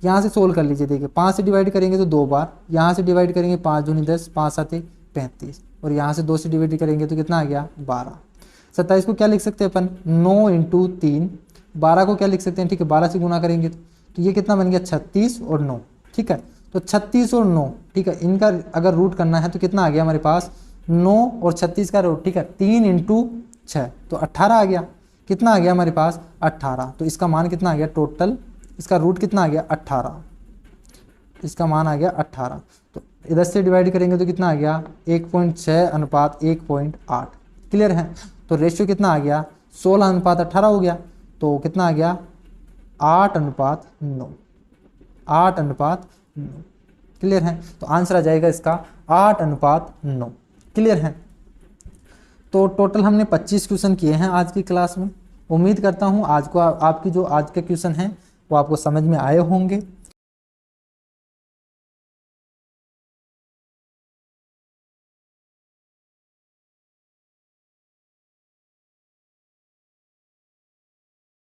यहाँ से सोल्व कर लीजिए, देखिए 5 से डिवाइड करेंगे तो 2 बार, यहाँ से डिवाइड करेंगे 5 दूनी 10, 5 7 35, और यहाँ से 2 से डिवाइड करेंगे तो कितना आ गया, 12। 27 को क्या लिख सकते हैं अपन, 9 इंटू 3। 12 को क्या लिख सकते हैं, ठीक है, 12 से गुना करेंगे तो ये कितना बन गया, 36 और 9। ठीक है, तो 36 और 9, ठीक है, इनका अगर रूट करना है तो कितना आ गया हमारे पास, 9 और 36 का रूट। ठीक है, 3 इंटू 6 तो 18 आ गया। कितना आ गया हमारे पास, 18। तो इसका मान कितना आ गया, टोटल इसका रूट कितना आ गया, 18। इसका मान आ गया 18। तो इधर से डिवाइड करेंगे तो कितना आ गया, 1.6 अनुपात 1.8। क्लियर है। तो रेशियो कितना आ गया, 16 अनुपात 18 हो गया। तो कितना आ गया, 8 अनुपात 9, 8 अनुपात 9। क्लियर है। तो आंसर आ जाएगा इसका 8:9। क्लियर है। तो टोटल हमने 25 क्वेश्चन किए हैं आज की क्लास में। उम्मीद करता हूँ आज को आपकी जो आज के क्वेश्चन हैं वो आपको समझ में आए होंगे।